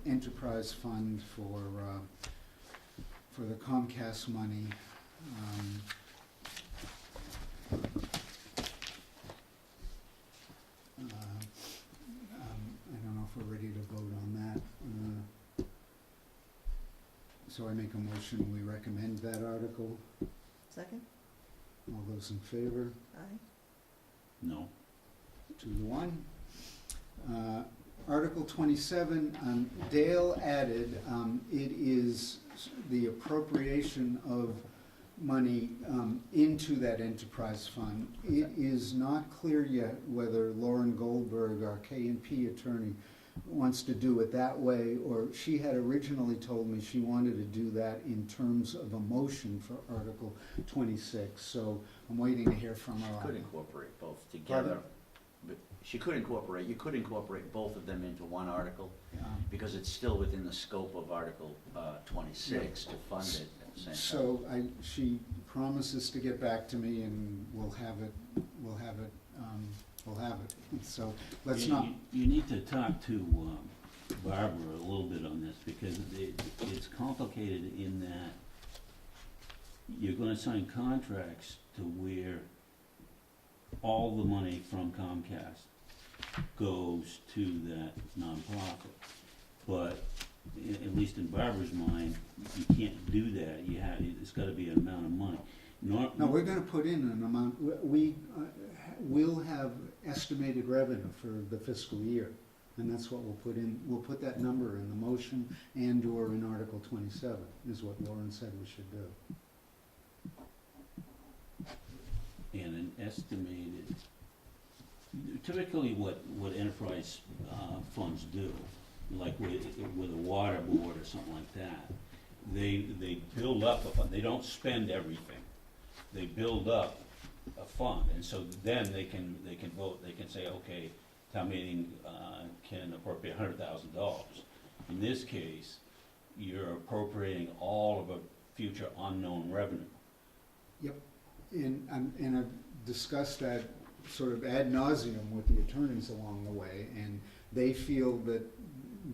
enterprise fund for the Comcast money. I don't know if we're ready to vote on that. So I make a motion, we recommend that article. Second? All those in favor? Aye. No, 2-1. Article 27, Dale added, it is the appropriation of money into that enterprise fund. It is not clear yet whether Lauren Goldberg, our K&P attorney, wants to do it that way, or she had originally told me she wanted to do that in terms of a motion for Article 26. So I'm waiting to hear from her. could incorporate both together. But you could incorporate both of them into one article, because it's still within the scope of Article 26 to fund it at the same time. So she promises to get back to me and we'll have it. So let's not, You need to talk to Barbara a little bit on this, because it's complicated in that you're gonna sign contracts to where all the money from Comcast goes to that nonprofit. But at least in Barbara's mind, you can't do that. It's gotta be an amount of money. no, we're gonna put in an amount, we will have estimated revenue for the fiscal year. And that's what we'll put in, we'll put that number in the motion and/or in Article 27, is what Lauren said we should do. And an estimated, typically what enterprise funds do, like with a water board or something like that, they build up a fund. They don't spend everything. They build up a fund, and so then they can vote. They can say, okay, town meeting can appropriate $100,000. In this case, you're appropriating all of a future unknown revenue. Yep, and I've discussed that sort of ad nauseum with the attorneys along the way, and they feel that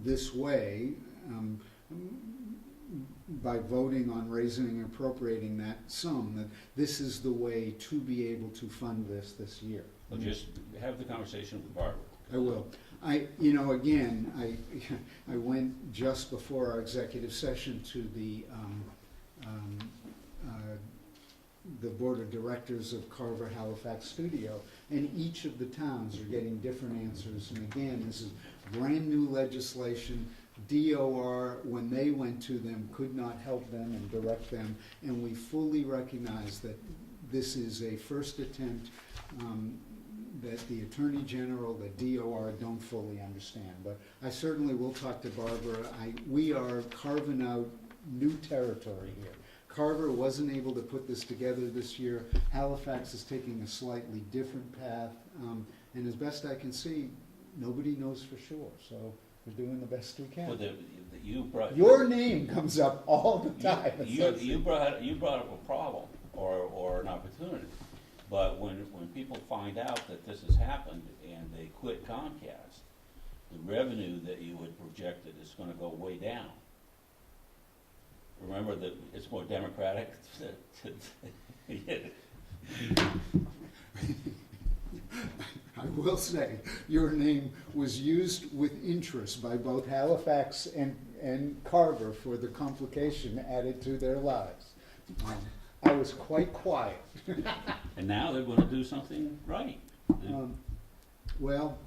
this way, by voting on raising and appropriating that sum, that this is the way to be able to fund this year. So just have the conversation with Barbara. I will. Again, I went just before our executive session to the Board of Directors of Carver Halifax Studio, and each of the towns are getting different answers. And again, this is brand new legislation. DOR, when they went to them, could not help them and direct them, and we fully recognize that this is a first attempt. that the Attorney General, the DOR don't fully understand. But I certainly will talk to Barbara. We are carving out new territory here. Carver wasn't able to put this together this year. Halifax is taking a slightly different path. And as best I can see, nobody knows for sure. So we're doing the best we Well, can. you brought. Your name comes up all the time. You brought up a problem or an opportunity. But when people find out that this has happened and they quit Comcast, the revenue that you had projected is gonna go way down. Remember that it's more democratic I will say, your name was used with interest by both Halifax and Carver for the complication added to their lives. I was quite quiet. And now they're gonna do something right. Well,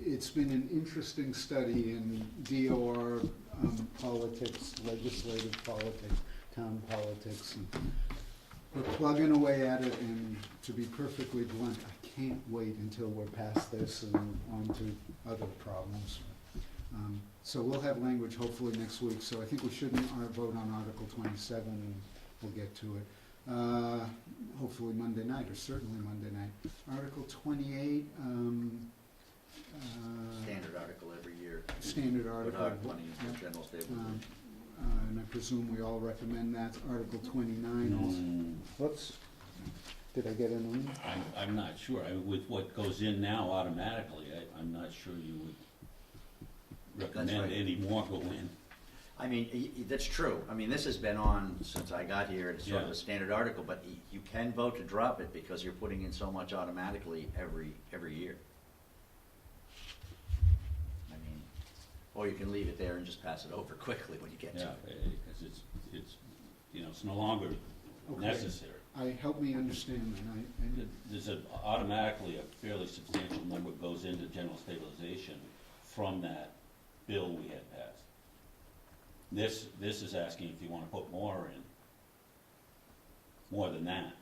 it's been an interesting study in DOR politics, legislative politics, town politics. And we're plugging away at it, and to be perfectly blunt, I can't wait until we're past this and on to other problems. So we'll have language hopefully next week, so I think we shouldn't vote on Article 27, and we'll get to it. Hopefully Monday night, or certainly Monday night. Article 28, Standard article every year. standard Put article. Article 20 Yep. for general stabilization. And I presume we all recommend that. Article 29 also. Whoops, did I get an on? I'm not sure. With what goes in now automatically, I'm not sure you would recommend right. any more go in. I mean, that's true. I mean, this has been on since I got here. It's sort of Yeah. a standard article, but you can vote to drop it because you're putting in so much automatically every year. I mean, or you can leave it there and just pass it over quickly when you get to Yeah, it. because it's, it's no longer Okay. necessary. Help me understand that. There's automatically a fairly substantial number goes into general stabilization from that bill we had passed. This is asking if you wanna put more in, more than that.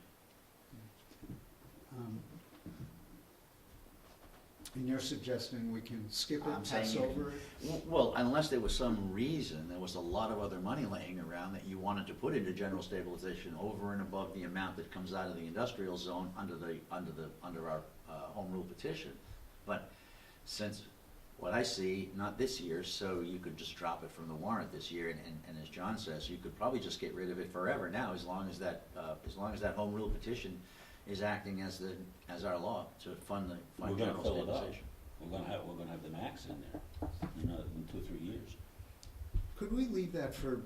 And you're suggesting we can skip it, I'm saying pass you can- over it? Well, unless there was some reason, there was a lot of other money laying around that you wanted to put into general stabilization over and above the amount that comes out of the industrial zone under our home rule petition. But since what I see, not this year, so you could just drop it from the warrant this year, and as John says, you could probably just get rid of it forever now, as long as that home rule petition is acting as our law to fund We're gonna general fill it up. stabilization. We're gonna have the max in there in 2-3 years. Could we leave that for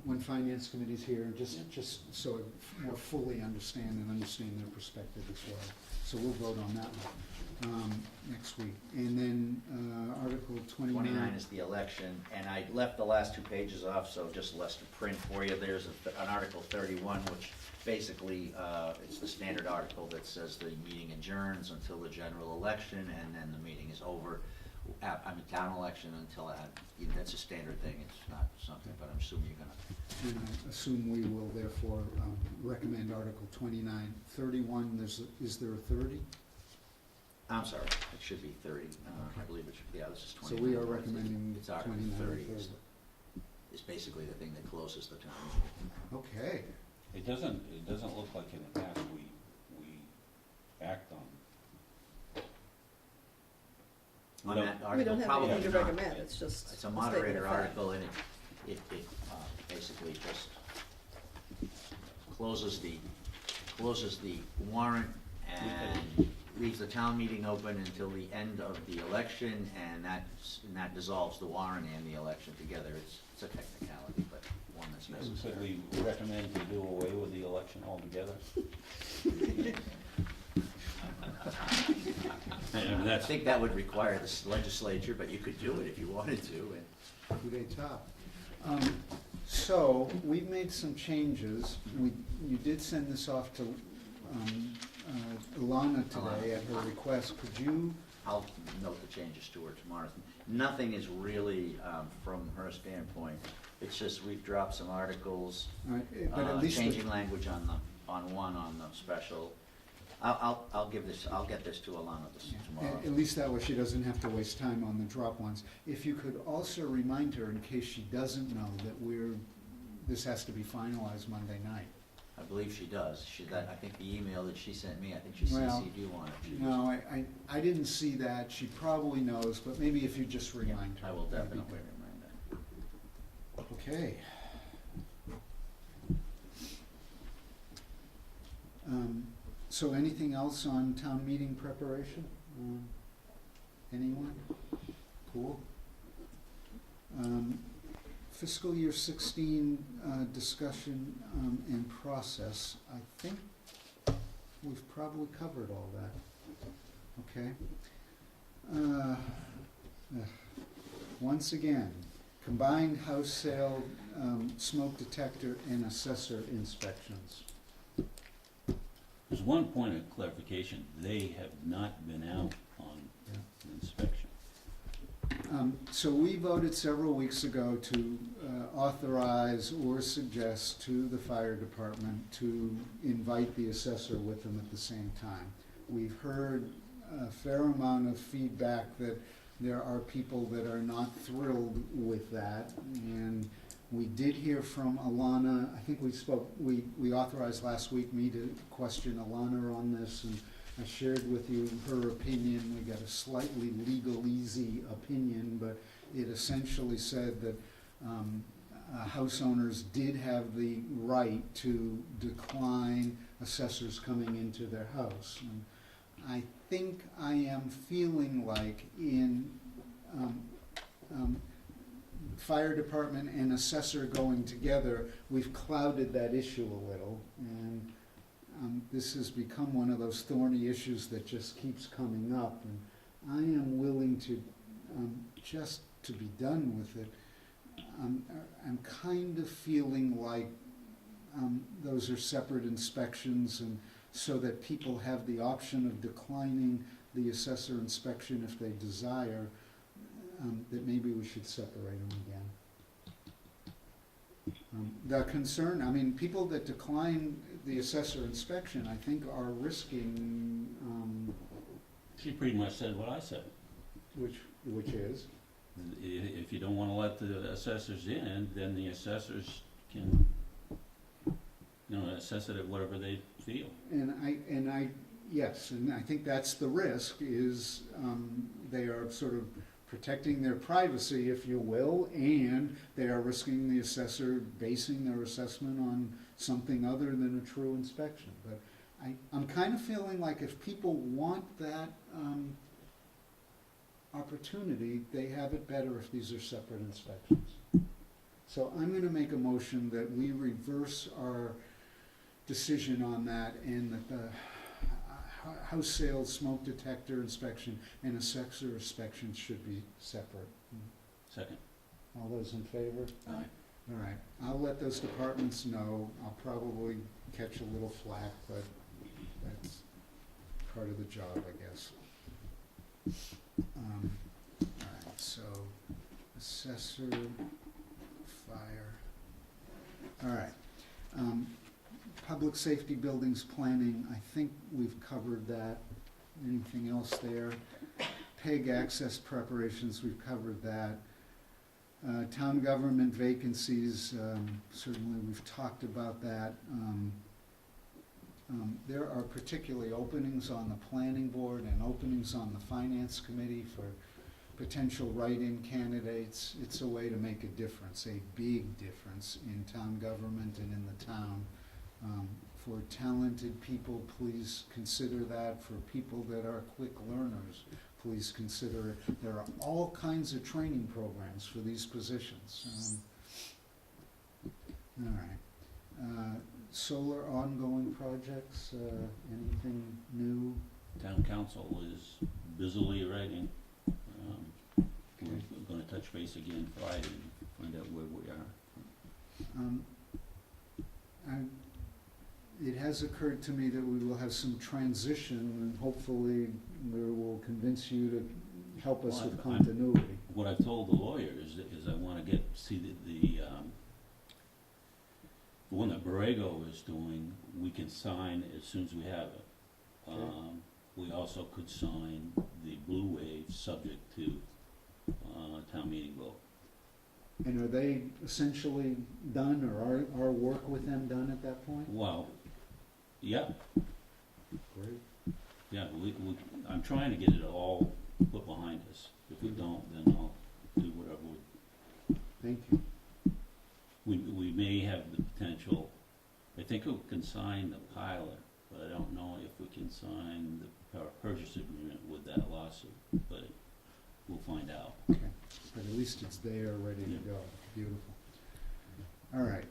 when finance committee's here, just so it more fully understand their perspective as well? So we'll vote on that one next week. And then Article 29. 29 is the election, and I left the last 2 pages off, so just less to print for you. There's an Article 31, which basically, it's the standard article that says the meeting adjourns until the general election, and then the meeting is over. Town election until, that's a standard thing, it's not something, but I'm assuming you're gonna. And I assume we will therefore recommend Article 29. 31, is there a 30? I'm sorry, it should be 30. I believe it should be, this is So 29. we are recommending It's Article 29 30. and 30. It's basically the thing that closes the town. Okay. It doesn't look like in the past we act on. On No. that We article, don't have probably anything to not. recommend, it's just a It's a statement moderator of fact. article, and it basically just closes the warrant and leaves the town meeting open until the end of the election, and that dissolves the warrant and the election together. It's a technicality, but one that's Could necessary. we recommend to do away with the election altogether? And I that's, think that would require the legislature, but you could do it if you wanted to, and Coup d'etat. So, we've made some changes. You did send this off to Ilana today at her request. Could you, I'll note the changes to her tomorrow. Nothing is really, from her standpoint, it's just we've dropped some articles, all right, but at least, changing language on the special. I'll get this to Alana tomorrow. At least that way she doesn't have to waste time on the drop ones. If you could also remind her, in case she doesn't know, that this has to be finalized Monday night. I believe she does. I think the email that she sent me, I think she Well, CC'd you on it. She No, I didn't see that. She probably knows, but maybe if you just just- remind her. I will that'd be definitely good. remind that. Okay. So anything else on town meeting preparation? Anyone? Cool. Fiscal year 16 discussion and process. I think we've probably covered all that. Okay. Once again, combined house sale, smoke detector, and assessor inspections. There's one point of clarification, they have not been out on inspection. So we voted several weeks ago to authorize or suggest to the fire department to invite the assessor with them at the same time. We've heard a fair amount of feedback that there are people that are not thrilled with that, and we did hear from Alana. I think we authorized last week me to question Alana on this, and I shared with you her opinion. We got a slightly legalese opinion, but it essentially said that house owners did have the right to decline assessors coming into their house. And I think I am feeling like in fire department and assessor going together, we've clouded that issue a little, and this has become one of those thorny issues that just keeps coming up, and I am willing to, just to be done with it. I'm kind of feeling like those are separate inspections, and so that people have the option of declining the assessor inspection if they desire, that maybe we should separate them again. The concern, people that decline the assessor inspection, I think are risking, She pretty much said what I said. which is, If you don't wanna let the assessors in, then the assessors can, assess it at whatever they feel. yes, and I think that's the risk, is they are sort of protecting their privacy, if you will, and they are risking the assessor basing their assessment on something other than a true inspection. But I'm kind of feeling like if people want that opportunity, they have it better if these are separate inspections. So I'm going to make a motion that we reverse our decision on that, and that the house sales, smoke detector inspection, and assessor inspection should be separate. Second. All those in favor? Aye. All right, I'll let those departments know. I'll probably catch a little flack, but that's part of the job, I guess. All right, so assessor, fire. All right. Public safety buildings planning, I think we've covered that. Anything else there? PEG access preparations, we've covered that. Town government vacancies, certainly we've talked about that. There are particularly openings on the planning board and openings on the finance committee for potential write-in candidates. It's a way to make a difference, a big difference in town government and in the town. For talented people, please consider that. For people that are quick learners, please consider it. There are all kinds of training programs for these positions. All right. Solar ongoing projects, anything new? Town council is busily writing. We're gonna touch base again Friday and find out where we are. It has occurred to me that we will have some transition, and hopefully we will convince you to help us with continuity. What I've told the lawyer is I wanna see the one that Borrego is doing, we can sign as soon as we have it. We also could sign the blue waive subject to, town meeting vote. And are they essentially done, or our work with them done at that point? Well, yeah, Great. yeah, I'm trying to get it all put behind us. If we don't, then I'll do whatever Thank you. we may have the potential, I think we can sign the pilot, but I don't know if we can sign the purchase agreement with that lawsuit, but we'll find out. Okay, but at least it's there, ready to Yeah. go. Beautiful. All right,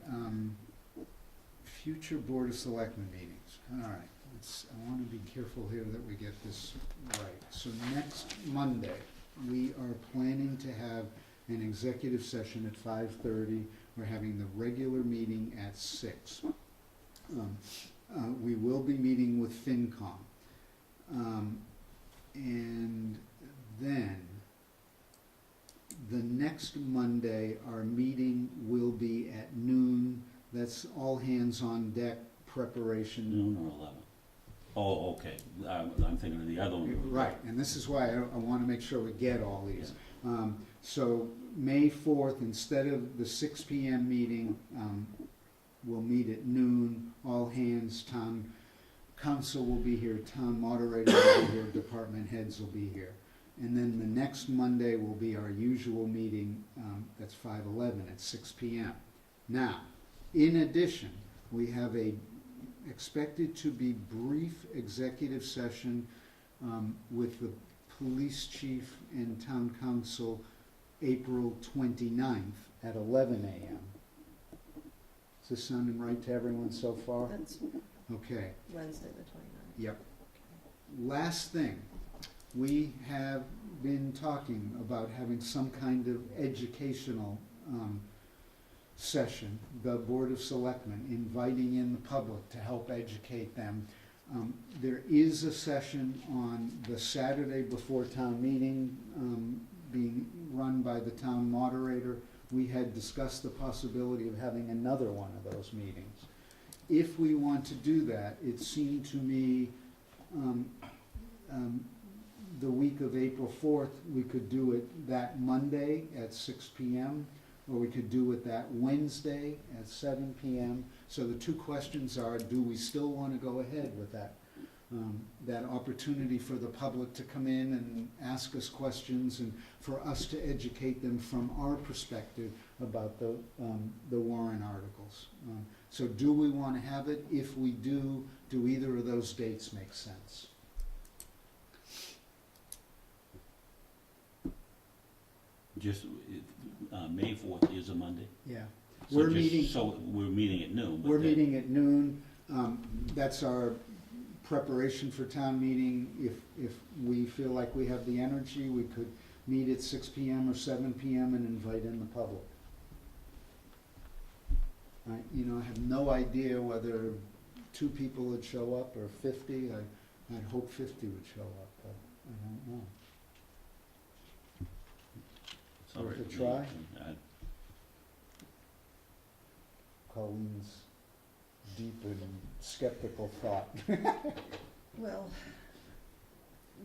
future Board of Selectmen meetings. All right, I want to be careful here that we get this right. So next Monday, we are planning to have an executive session at 5:30. We're having the regular meeting at 6. We will be meeting with FinCom. And then, the next Monday, our meeting will be at noon. That's all hands on deck preparation. Noon or 11? Oh, okay, I'm thinking of the other one. Right, and this is why I want to make sure we get all these. So, May 4th, instead of the 6 PM meeting, we'll meet at noon. All hands, town council will be here, town moderator will be here, department heads will be here. And then the next Monday will be our usual meeting, that's 5/11 at 6 PM. Now, in addition, we have a expected to be brief executive session with the police chief and town council April 29th at 11 AM. Is this sounding right to everyone so far? That's Okay. Wednesday, the 29th. Yep. Last thing, we have been talking about having some kind of educational session, the Board of Selectmen, inviting in the public to help educate them. There is a session on the Saturday before town meeting being run by the town moderator. We had discussed the possibility of having another one of those meetings. If we want to do that, it seemed to me the week of April 4th, we could do it that Monday at 6 PM, or we could do it that Wednesday at 7 PM. So the two questions are, do we still want to go ahead with that? That opportunity for the public to come in and ask us questions and for us to educate them from our perspective about the Warren articles. So do we want to have it? If we do either of those dates make sense? Just, May 4th is a Monday? Yeah. So We're just- meeting- So we're meeting at noon? but We're that- meeting at noon. That's our preparation for town meeting. If we feel like we have the energy, we could meet at 6 PM or 7 PM and invite in the public. I have no idea whether 2 people would show up or 50. I'd hope 50 would show up, but I don't know. It's all right Worth a with me. try? Colleen's deep and skeptical thought. Well,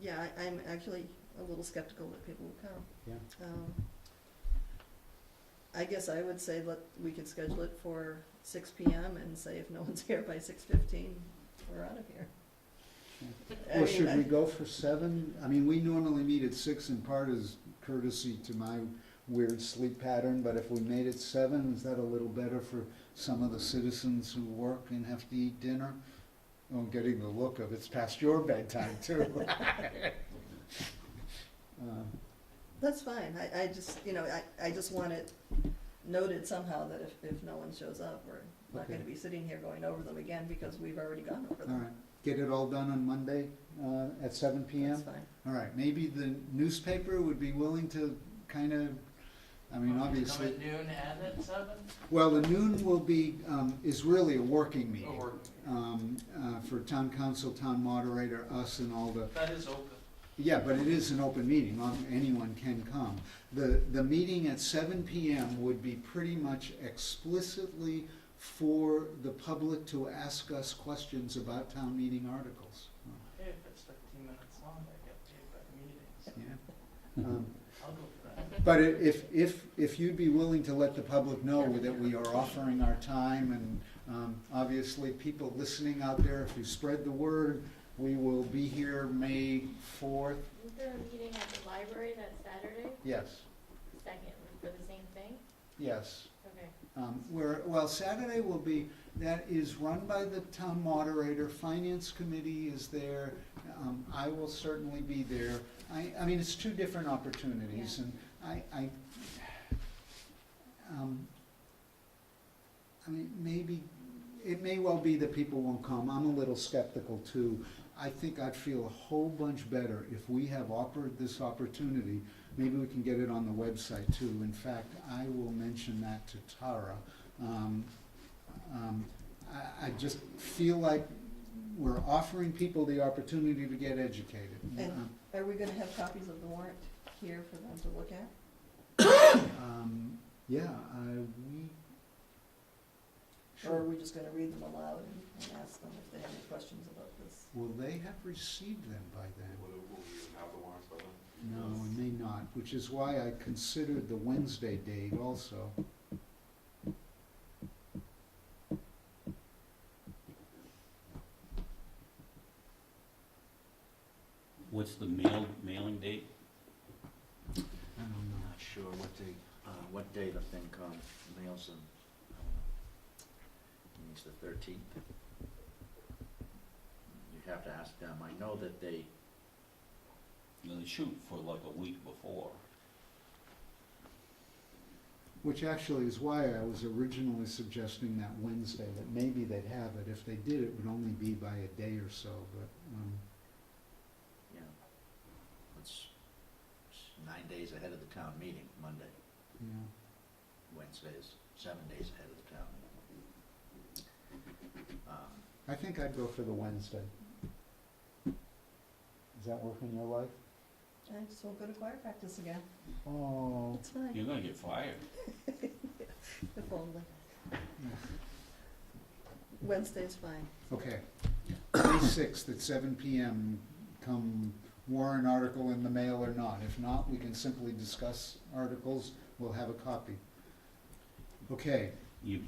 yeah, I'm actually a little skeptical that people will come. Yeah. I guess I would say we could schedule it for 6 PM and say if no one's here by 6:15, we're out of here. I Or mean, should we go for 7? I mean, we normally meet at 6 in part as courtesy to my weird sleep pattern, but if we made it 7, is that a little better for some of the citizens who work and have to eat dinner? Oh, I'm getting the look of it's past your bedtime too. That's fine, I just, I just want it noted somehow that if no one shows up, we're not gonna Okay. be sitting here going over them again because we've already gone over All them. right, get it all done on Monday at 7 PM? That's fine. All right, maybe the newspaper would be willing to kind of, obviously. Come at noon and at 7? Well, the noon will be, is really a working Oh, meeting. or, For town council, town moderator, us and all the, that is open. yeah, but it is an open meeting, anyone can come. The meeting at 7 PM would be pretty much explicitly for the public to ask us questions about town meeting articles. Yeah, it sounds like get paid by meetings. Yeah. I'll go for that. But if you'd be willing to let the public know that we are offering our time, and obviously people listening out there, if you spread the word, we will be here May 4th. Isn't there a meeting at the library that Saturday, Yes, second, for the same thing? yes. Okay. Well, Saturday will be, that is run by the town moderator, finance committee is there, I will certainly be there. I mean, it's two different opportunities, Yeah. and I mean, maybe, it may well be that people won't come, I'm a little skeptical too. I think I'd feel a whole bunch better if we have offered this opportunity. Maybe we can get it on the website too. In fact, I will mention that to Tara. I just feel like we're offering people the opportunity to get educated. And are we gonna have copies of the warrant here for them to look at? Yeah, Or are we just gonna read them aloud and ask them if they have any questions about this? will they have received them by then? Will we even have the warrants by then? No, it may not, which is why I considered the Wednesday date also. What's the mailing date? I don't I'm know. not sure what day the thing comes, mails them. It's the 13th. You'd have to ask them. I know that they, They shoot for like a week before. Which actually is why I was originally suggesting that Wednesday, that maybe they'd have it. If they did, it would only be by a day or so, but, you know, it's 9 days ahead of the town meeting, Monday. yeah. Wednesday is 7 days ahead of the town. I think I'd go for the Wednesday. Does that work in your life? I just won't go to choir practice again. Oh. It's fine. You're gonna get fired. If only. Wednesday's fine. Okay. May 6th at 7 PM, come warrant article in the mail or not. If not, we can simply discuss articles, we'll have a copy. Okay, You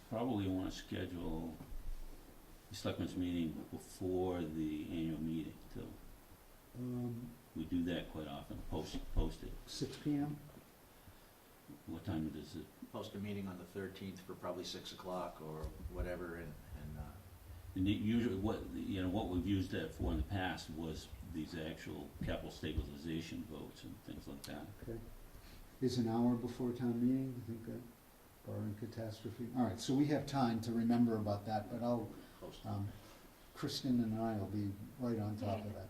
probably wanna schedule the selectmen's meeting before the annual meeting too. We do that quite often, post it. 6 PM? What time does it? Post a meeting on the 13th for probably 6 o'clock or whatever, and And usually, what we've used that for in the past was these actual capital stabilization votes and things like that. Okay. Is an hour before town meeting, I think, barring catastrophe? All right, so we have time to remember about that, but I'll, post. Kristen and I will be right on top of that.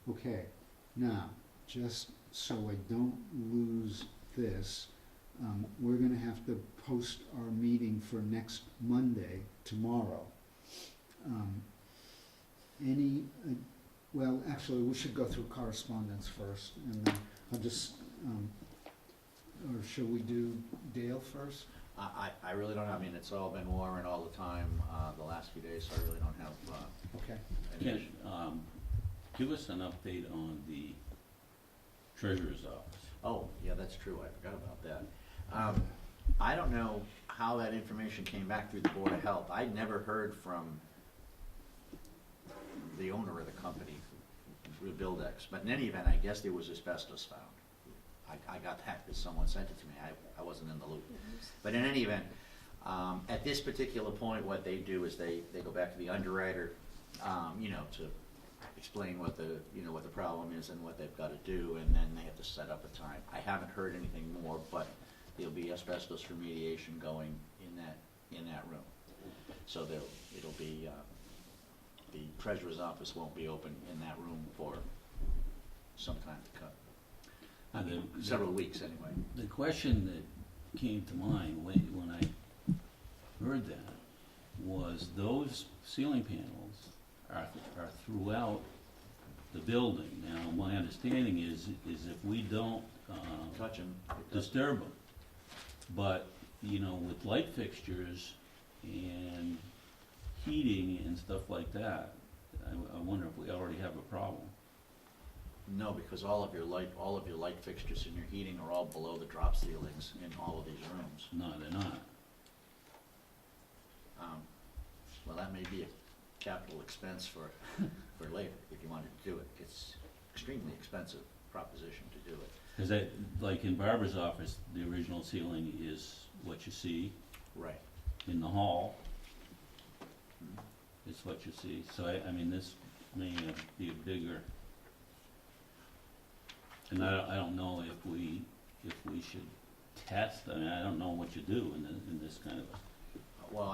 Okay, now, just so I don't lose this, we're gonna have to post our meeting for next Monday, tomorrow. Well, actually, we should go through correspondence first, and then I'll just, or shall we do Dale first? I really don't know. I mean, it's all been Warren all the time, the last few days, so I really don't have, Okay. any Can, issue. give us an update on the treasurer's office. Oh, yeah, that's true, I forgot about that. I don't know how that information came back through the Board of Health. I'd never heard from the owner of the company, Buildex, but in any event, I guess there was asbestos found. I got that because someone sent it to me, I wasn't in the loop. But in any event, at this particular point, what they do is they go back to the underwriter, to explain what the problem is and what they've got to do, and then they have to set up a time. I haven't heard anything more, but there'll be asbestos remediation going in that room. So it'll be, the treasurer's office won't be open in that room for some time to come. I mean, several weeks anyway. The question that came to mind when I heard that was those ceiling panels are throughout the building. Now, my understanding is if we don't Touch them. disturb them, but, with light fixtures and heating and stuff like that, I wonder if we already have a problem. No, because all of your light fixtures and your heating are all below the drop ceilings in all of these rooms. No, they're not. Well, that may be a capital expense for later, if you wanted to do it. It's extremely expensive proposition to do it. Cause like in Barbara's office, the original ceiling is what you see. Right. In the hall, Mhm. it's what you see. So I mean, this may be a bigger. And I don't know if we should test, I mean, I don't know what you do in this kind of a. Well,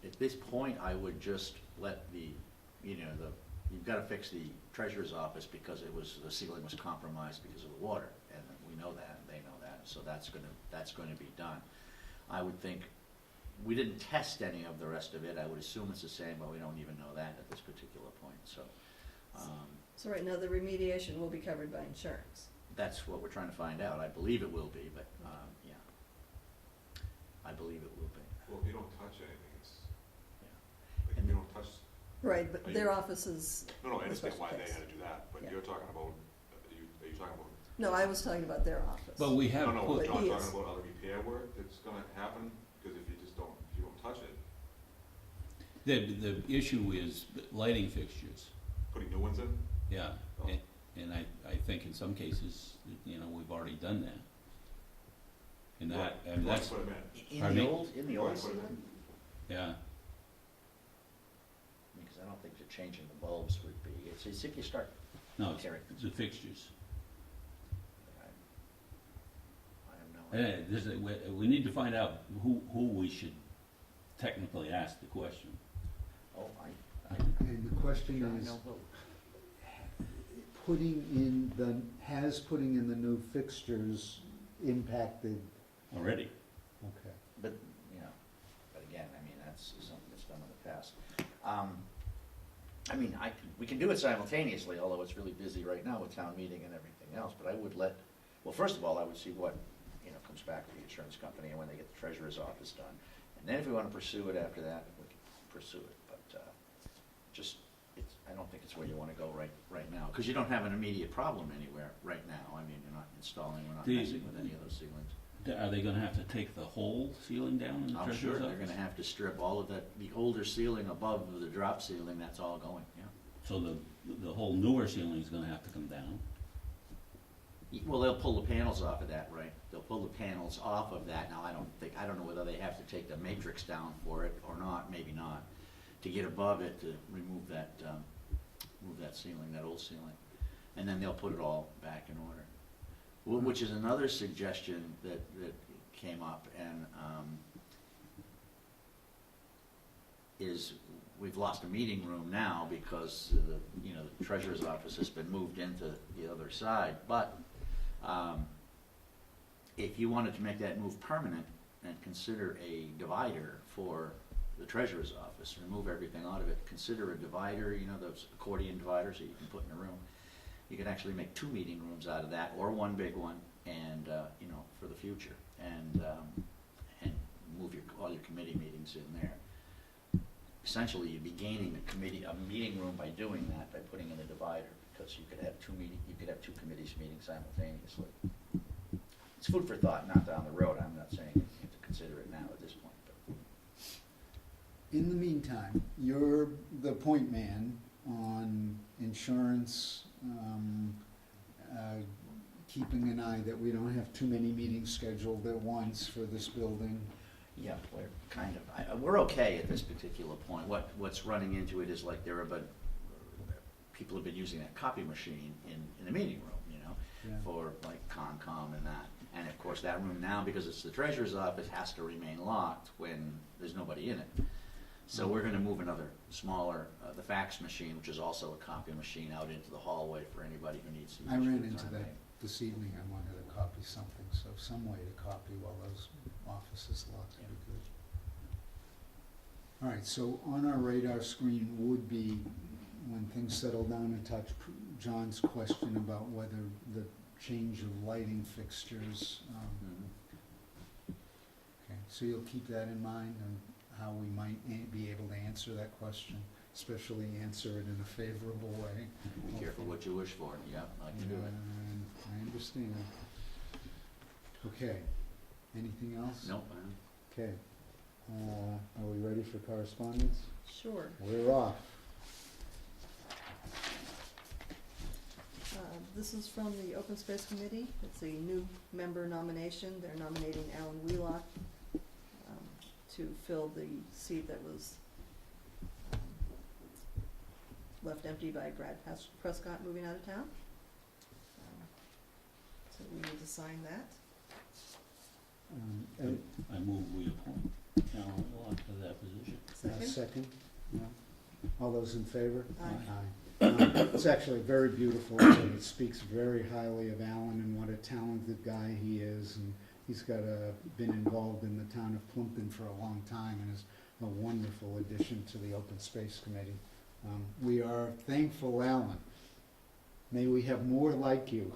at this point, I would just let you've gotta fix the treasurer's office because the ceiling was compromised because of the water, and we know that, and they know that, so that's gonna be done. I would think, we didn't test any of the rest of it, I would assume it's the same, but we don't even know that at this particular point, so, So right now, the remediation will be covered by insurance. that's what we're trying to find out. I believe it will be, but, yeah. I believe it will be, Well, if you don't touch anything, it's, yeah. like, if you don't touch, Right, but Are you- their office is, no, I That's understand why the they case. had to do that, but Yeah. you're talking about, are you talking about? no, I was talking about their office. But we have No, no, put, we're not he talking is. about other repair work that's gonna happen, because if you don't touch it, the issue is lighting fixtures, putting new ones in, yeah. Oh. And I think in some cases, we've already done that. And that, you and want that's, to put them in. In Pardon the me? old You want to put 'em ceiling? yeah, Because I don't think the changing the bulbs would be, it's if you start no, it's tearing. the fixtures. I have no idea. We need to find out who we should technically ask the question. Oh, And the question sure I is, know who. putting in the new fixtures impacted, Already. okay. But, but again, I mean, that's something that's done in the past. I mean, we can do it simultaneously, although it's really busy right now with town meeting and everything else, but I would well, first of all, I would see what, comes back to the insurance company and when they get the treasurer's office done. And then if we wanna pursue it after that, we can pursue it, but, I don't think it's where you wanna go right now, cause you don't have an immediate problem anywhere right now. I mean, we're not messing with any of those ceilings. Are they gonna have to take the whole ceiling down in the I'm sure treasurer's they're office? gonna have to strip all of that, the older ceiling above the drop ceiling, that's all going, yeah. So the whole newer ceiling's gonna have to come down. Well, they'll pull the panels off of that, right? They'll pull the panels off of that. Now, I don't know whether they have to take the matrix down for it or not, maybe not, to get above it, to remove that ceiling, that old ceiling. And then they'll put it all back in order. Which is another suggestion that came up, and, is we've lost a meeting room now because the treasurer's office has been moved into the other side, but, if you wanted to make that move permanent and consider a divider for the treasurer's office, remove everything out of it, consider a divider, those accordion dividers that you can put in a room. You can actually make 2 meeting rooms out of that, or one big one, and, for the future, and move all your committee meetings in there. Essentially, you'd be gaining a meeting room by doing that, by putting in a divider, because you could have 2 committees meeting simultaneously. It's food for thought, not down the road. I'm not saying you have to consider it now at this point, but. In the meantime, you're the point man on insurance, keeping an eye that we don't have too many meetings scheduled at once for this building. Yeah, we're kind of, we're okay at this particular point. What's running into it is like people have been using that copy machine in the meeting room, Yeah. for like Concom and that. And of course, that room now, because it's the treasurer's office, has to remain locked when there's nobody in it. So we're gonna move another smaller, the fax machine, which is also a copy machine, out into the hallway for anybody who needs to use it. I ran for into time that being. this evening, I wanted to copy something, so some way to copy while those offices locked would be good. All right, so on our radar screen would be, when things settle down a touch, John's question about whether the change of lighting fixtures, Mhm. okay, so you'll keep that in mind and how we might be able to answer that question. especially answer it in a favorable way. Be careful what you wish for, yeah, I can do it. And I understand. Okay, anything else? Nope, Okay, are we ready for correspondence? Sure. We're off. This is from the Open Space Committee. It's a new member nomination. They're nominating Alan Wheelock to fill the seat that was left empty by Brad Prescott moving out of town. So we need to sign that. And I move we appoint Alan Willock to that position. Second? second? No? All those in favor? Aye. It's actually very beautiful, and it speaks very highly of Alan and what a talented guy he is, and he's been involved in the town of Plympton for a long time and is a wonderful addition to the Open Space Committee. We are thankful, Alan. May we have more like you.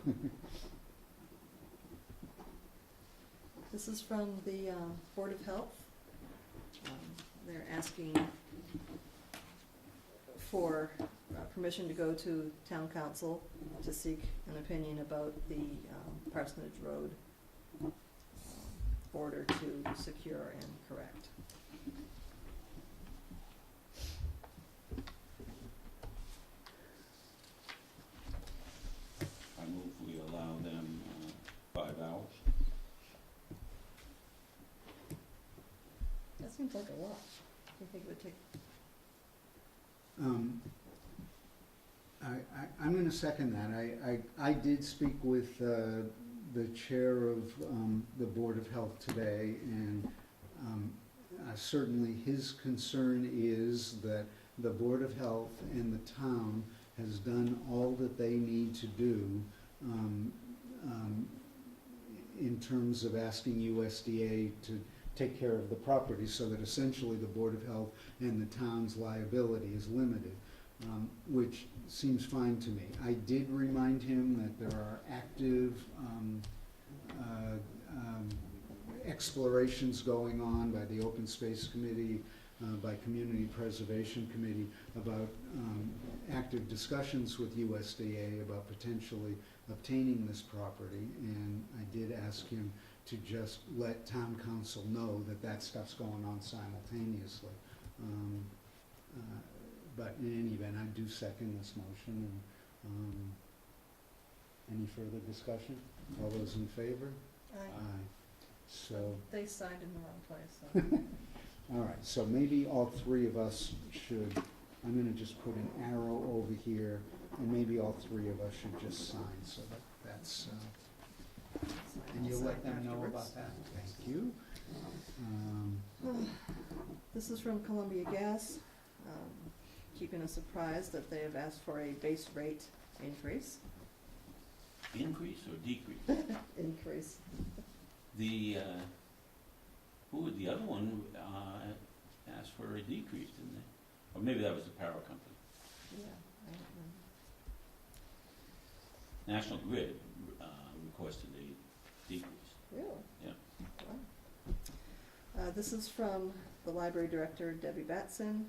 This is from the Board of Health. They're asking for permission to go to town council to seek an opinion about the Parsonage Road order to secure and correct. I move we allow them 5 hours. That seems like a lot. Do you think it would take? I'm gonna second that. I did speak with the chair of the Board of Health today, and certainly his concern is that the Board of Health and the town has done all that they need to do in terms of asking USDA to take care of the property, so that essentially the Board of Health and the town's liability is limited, which seems fine to me. I did remind him that there are active explorations going on by the Open Space Committee, by Community Preservation Committee, about active discussions with USDA about potentially obtaining this property, and I did ask him to just let town council know that that stuff's going on simultaneously. But in any event, I do second this motion. And any further discussion? All those in favor? Aye. So, They signed in the wrong place, so. all right, so maybe all three of us should, I'm gonna just put an arrow over here, and maybe all three of us should just sign, so that's, and you'll let them know about that? Thank you. This is from Columbia Gas, keeping us apprised that they have asked for a base rate increase. Increase or decrease? Increase. The, the other one asked for a decrease, didn't they? Or maybe that was the power company. Yeah, I don't know. National Grid requested a decrease. Really? Yeah. Wow. This is from the library director, Debbie Batson,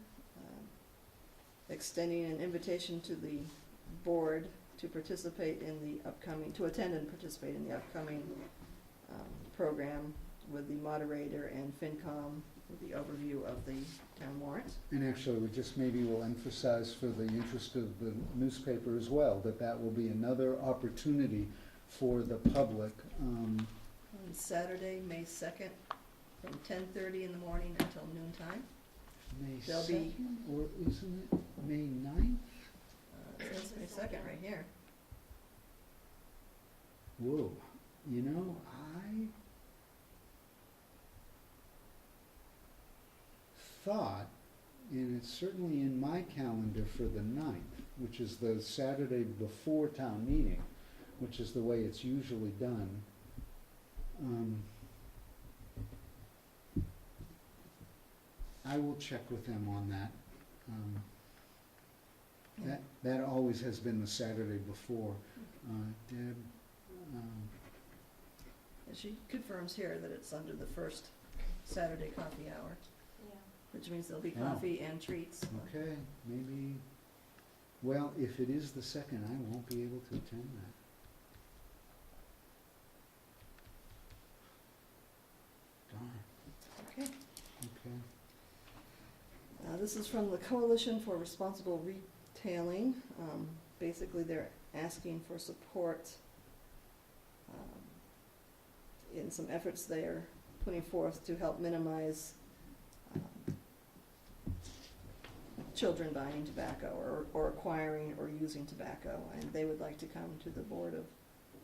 extending an invitation to the board to participate in the upcoming, to attend and participate in the upcoming program with the moderator and FinCom with the overview of the town warrant. And actually, we just maybe will emphasize for the interest of the newspaper as well, that that will be another opportunity for the public. On Saturday, May 2nd, from 10:30 in the morning until noon time. May There'll be- 2nd, or isn't it May 9th? It says May 2nd right here. Whoa, you know, I thought, and it's certainly in my calendar for the 9th, which is the Saturday before town meeting, which is the way it's usually done. I will check with them on that. That always has been the Saturday before. Deb, And she confirms here that it's under the first Saturday coffee hour. Yeah. which means there'll be Yeah. coffee and treats. Okay, maybe, well, if it is the second, I won't be able to attend that. Darn, Okay. okay. This is from the Coalition for Responsible Retailing. Basically, they're asking for support in some efforts they are putting forth to help minimize children buying tobacco or acquiring or using tobacco. And they would like to come to the Board of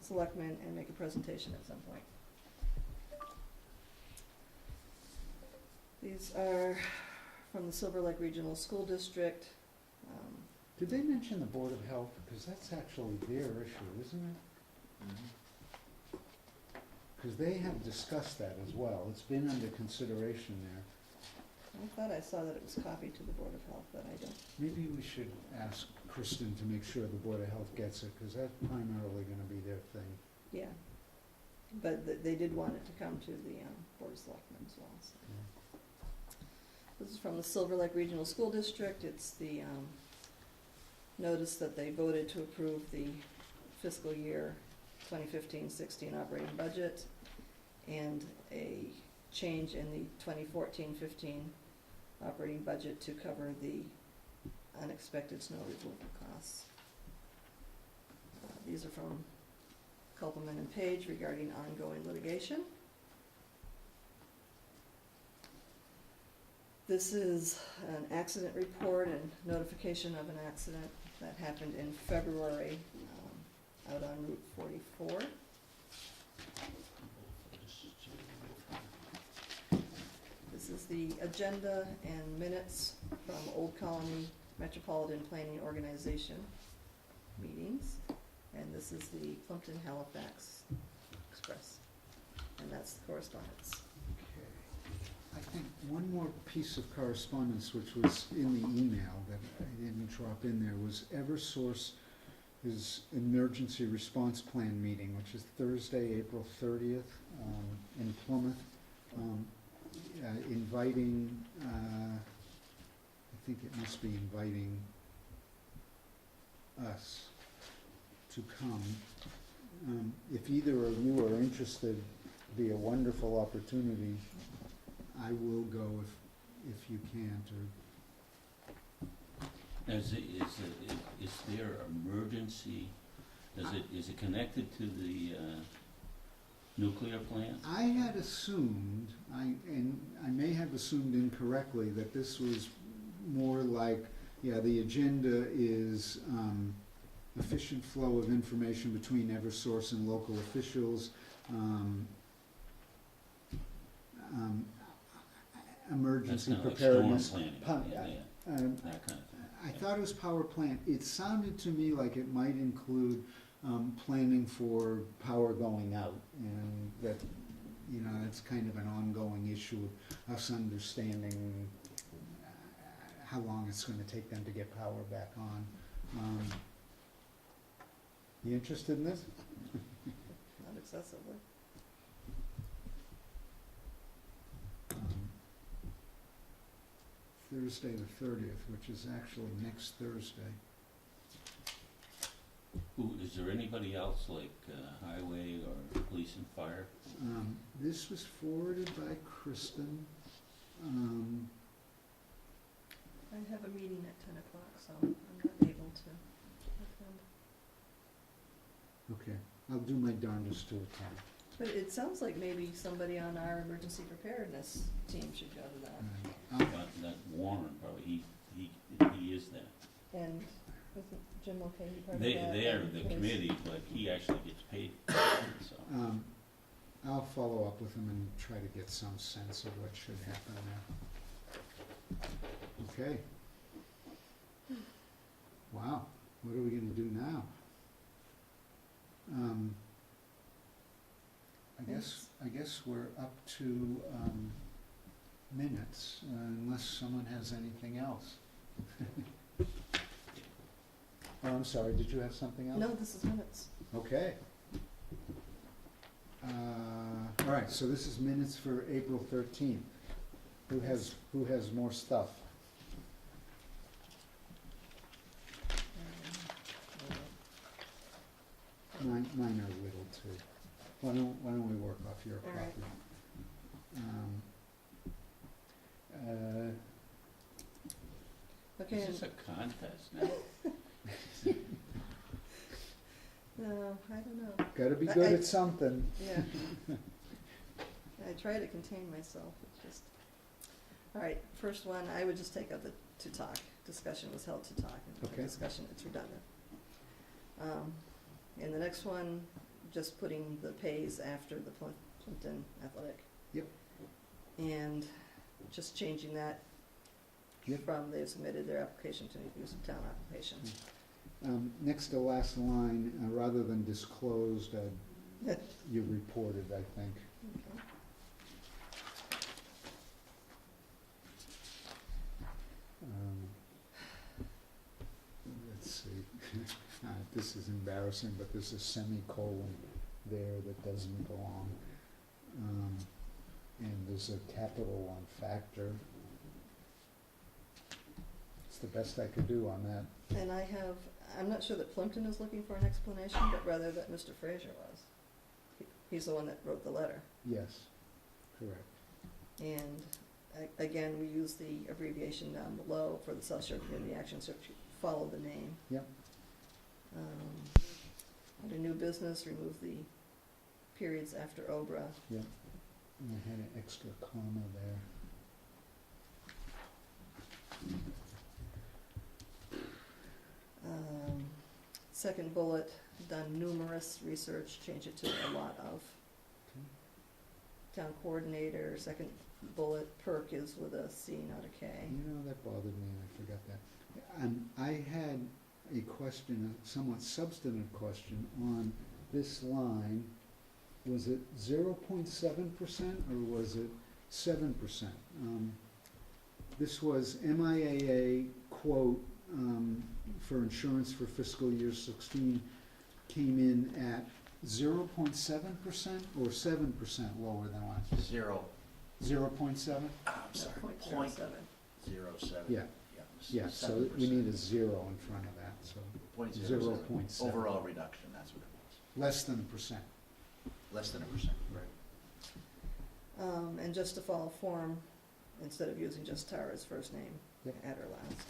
Selectmen and make a presentation at some point. These are from the Silver Lake Regional School District. Did they mention the Board of Health? Because that's actually their issue, isn't it? Because they have discussed that as well. It's been under consideration there. I thought I saw that it was copied to the Board of Health, but I don't. Maybe we should ask Kristen to make sure the Board of Health gets it, because that's primarily gonna be their thing. Yeah. But they did want it to come to the Board of Selectmen as well, so. This is from the Silver Lake Regional School District. It's the notice that they voted to approve the fiscal year 2015-16 operating budget and a change in the 2014-15 operating budget to cover the unexpected snow removal costs. These are from Copeland and Page regarding ongoing litigation. This is an accident report and notification of an accident that happened in February out on Route 44. This is the agenda and minutes from Old Colony Metropolitan Planning Organization meetings. And this is the Plympton Halifax Express. And that's the correspondence. Okay. I think one more piece of correspondence which was in the email that I didn't drop in there was Eversource's emergency response plan meeting, which is Thursday, April 30th, in Plymouth. Inviting, I think it must be inviting us to come. If either of you are interested, it'd be a wonderful opportunity. I will go if you can't, or Is there emergency, is it connected to the nuclear plant? I had assumed, and I may have assumed incorrectly, that this was more like, yeah, the agenda is efficient flow of information between Eversource and local officials, emergency That's preparedness. kind of like storm planning, yeah, that kind of thing. I thought it was power plant. It sounded to me like it might include planning for power going out, and that, you know, it's kind of an ongoing issue of us understanding how long it's gonna take them to get power back on. You interested in this? Not excessively. Thursday the 30th, which is actually next Thursday. Is there anybody else, like highway or police and fire? This was forwarded by Kristen. I have a meeting at 10 o'clock, so I'm not able to attend. Okay, I'll do my darndest to attend. But it sounds like maybe somebody on our emergency preparedness team should go to that. That Warren, probably, he is that. And wasn't Jim okay, he part of that? They are And the his- committee, but he actually gets paid for it, so. I'll follow up with him and try to get some sense of what should happen there. Okay. Wow, what are we gonna do now? I guess we're up to, minutes, unless someone has anything else. Oh, I'm sorry, did you have something else? No, this is minutes. Okay. All right, so this is minutes for April 13th. Who has more stuff? Mine are little too. Why don't we work off your All right. copy? Okay, Is this a contest now? no, I don't know. Gotta be I- good at something. Yeah. I try to contain myself, it's just, all right, first one, I would just take out the to talk, discussion was held to talk, and Okay. discussion, it's redundant. And the next one, just putting the pays after the Plympton Athletic. Yep. And just changing that Yep. from they've submitted their application to use of town application. Next to last line, rather than disclosed, you reported, I think. Okay. Let's see, this is embarrassing, but there's a semicolon there that doesn't belong. And there's a capital on factor. It's the best I could do on that. And I'm not sure that Plympton is looking for an explanation, but rather that Mr. Fraser was. He's the one that wrote the letter. Yes, correct. And again, we use the abbreviation down below for the South Shore Community Action, so if you follow the name. Yep. Under new business, remove the periods after Obra. Yep. And I had an extra comma there. Second bullet, done numerous research, change it to a lot of. Town coordinator, second bullet, perk is with a C, not a K. You know, that bothered me, and I forgot that. And I had a question, a somewhat substantive question on this line. Was it 0.7% or was it 7%? This was MIAA quote for insurance for fiscal year 16 came in at 0.7% or 7% lower than last year? 0.7? I'm sorry, Point point 07. 07. Yeah, yeah, so we need a 0 in front of that, so Point 0.7. Overall reduction, that's what it was. less than a percent. Less than 1%. Right. And just to follow form, instead of using just Tara's first name, Yep. add her last.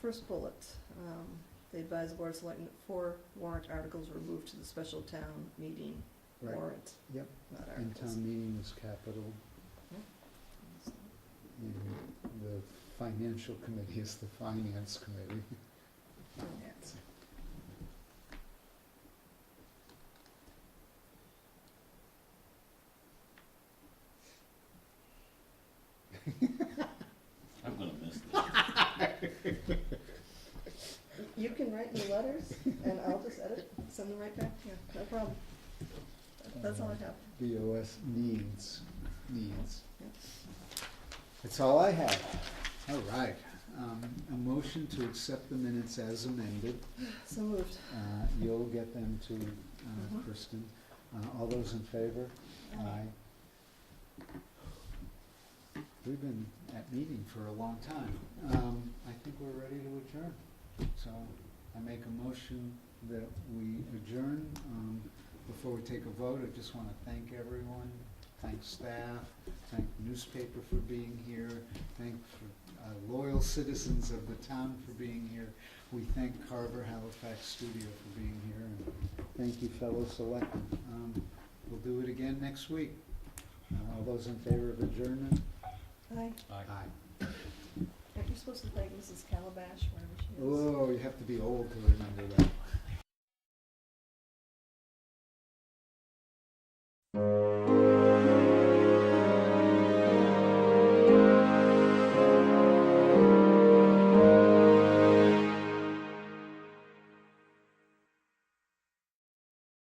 First bullet, they advise the board of selectmen that 4 warrant articles were moved to the special town meeting Right. warrant, Yep, not and articles. town meeting was capital, and the financial committee is the finance committee. Finance. I'm gonna miss this. You can write me letters, and I'll just edit, send them right back, yeah, no problem. That's all I have. BOS needs. Yep. That's all I have. All right. A motion to accept the minutes as amended. So moved. You'll get them to Mhm. Kristen. All those in favor? Aye. We've been at meeting for a long time. I think we're ready to adjourn. So I make a motion that we adjourn. Before we take a vote, I just want to thank everyone, thank staff, thank the newspaper for being here, thank loyal citizens of the town for being here. We thank Carver Halifax Studio for being here, and thank you, fellow selectmen. We'll do it again next week. All those in favor of adjournment? Aye. Aye. Aren't you supposed to thank Mrs. Calabash, wherever she is? Oh, you have to be old to remember that.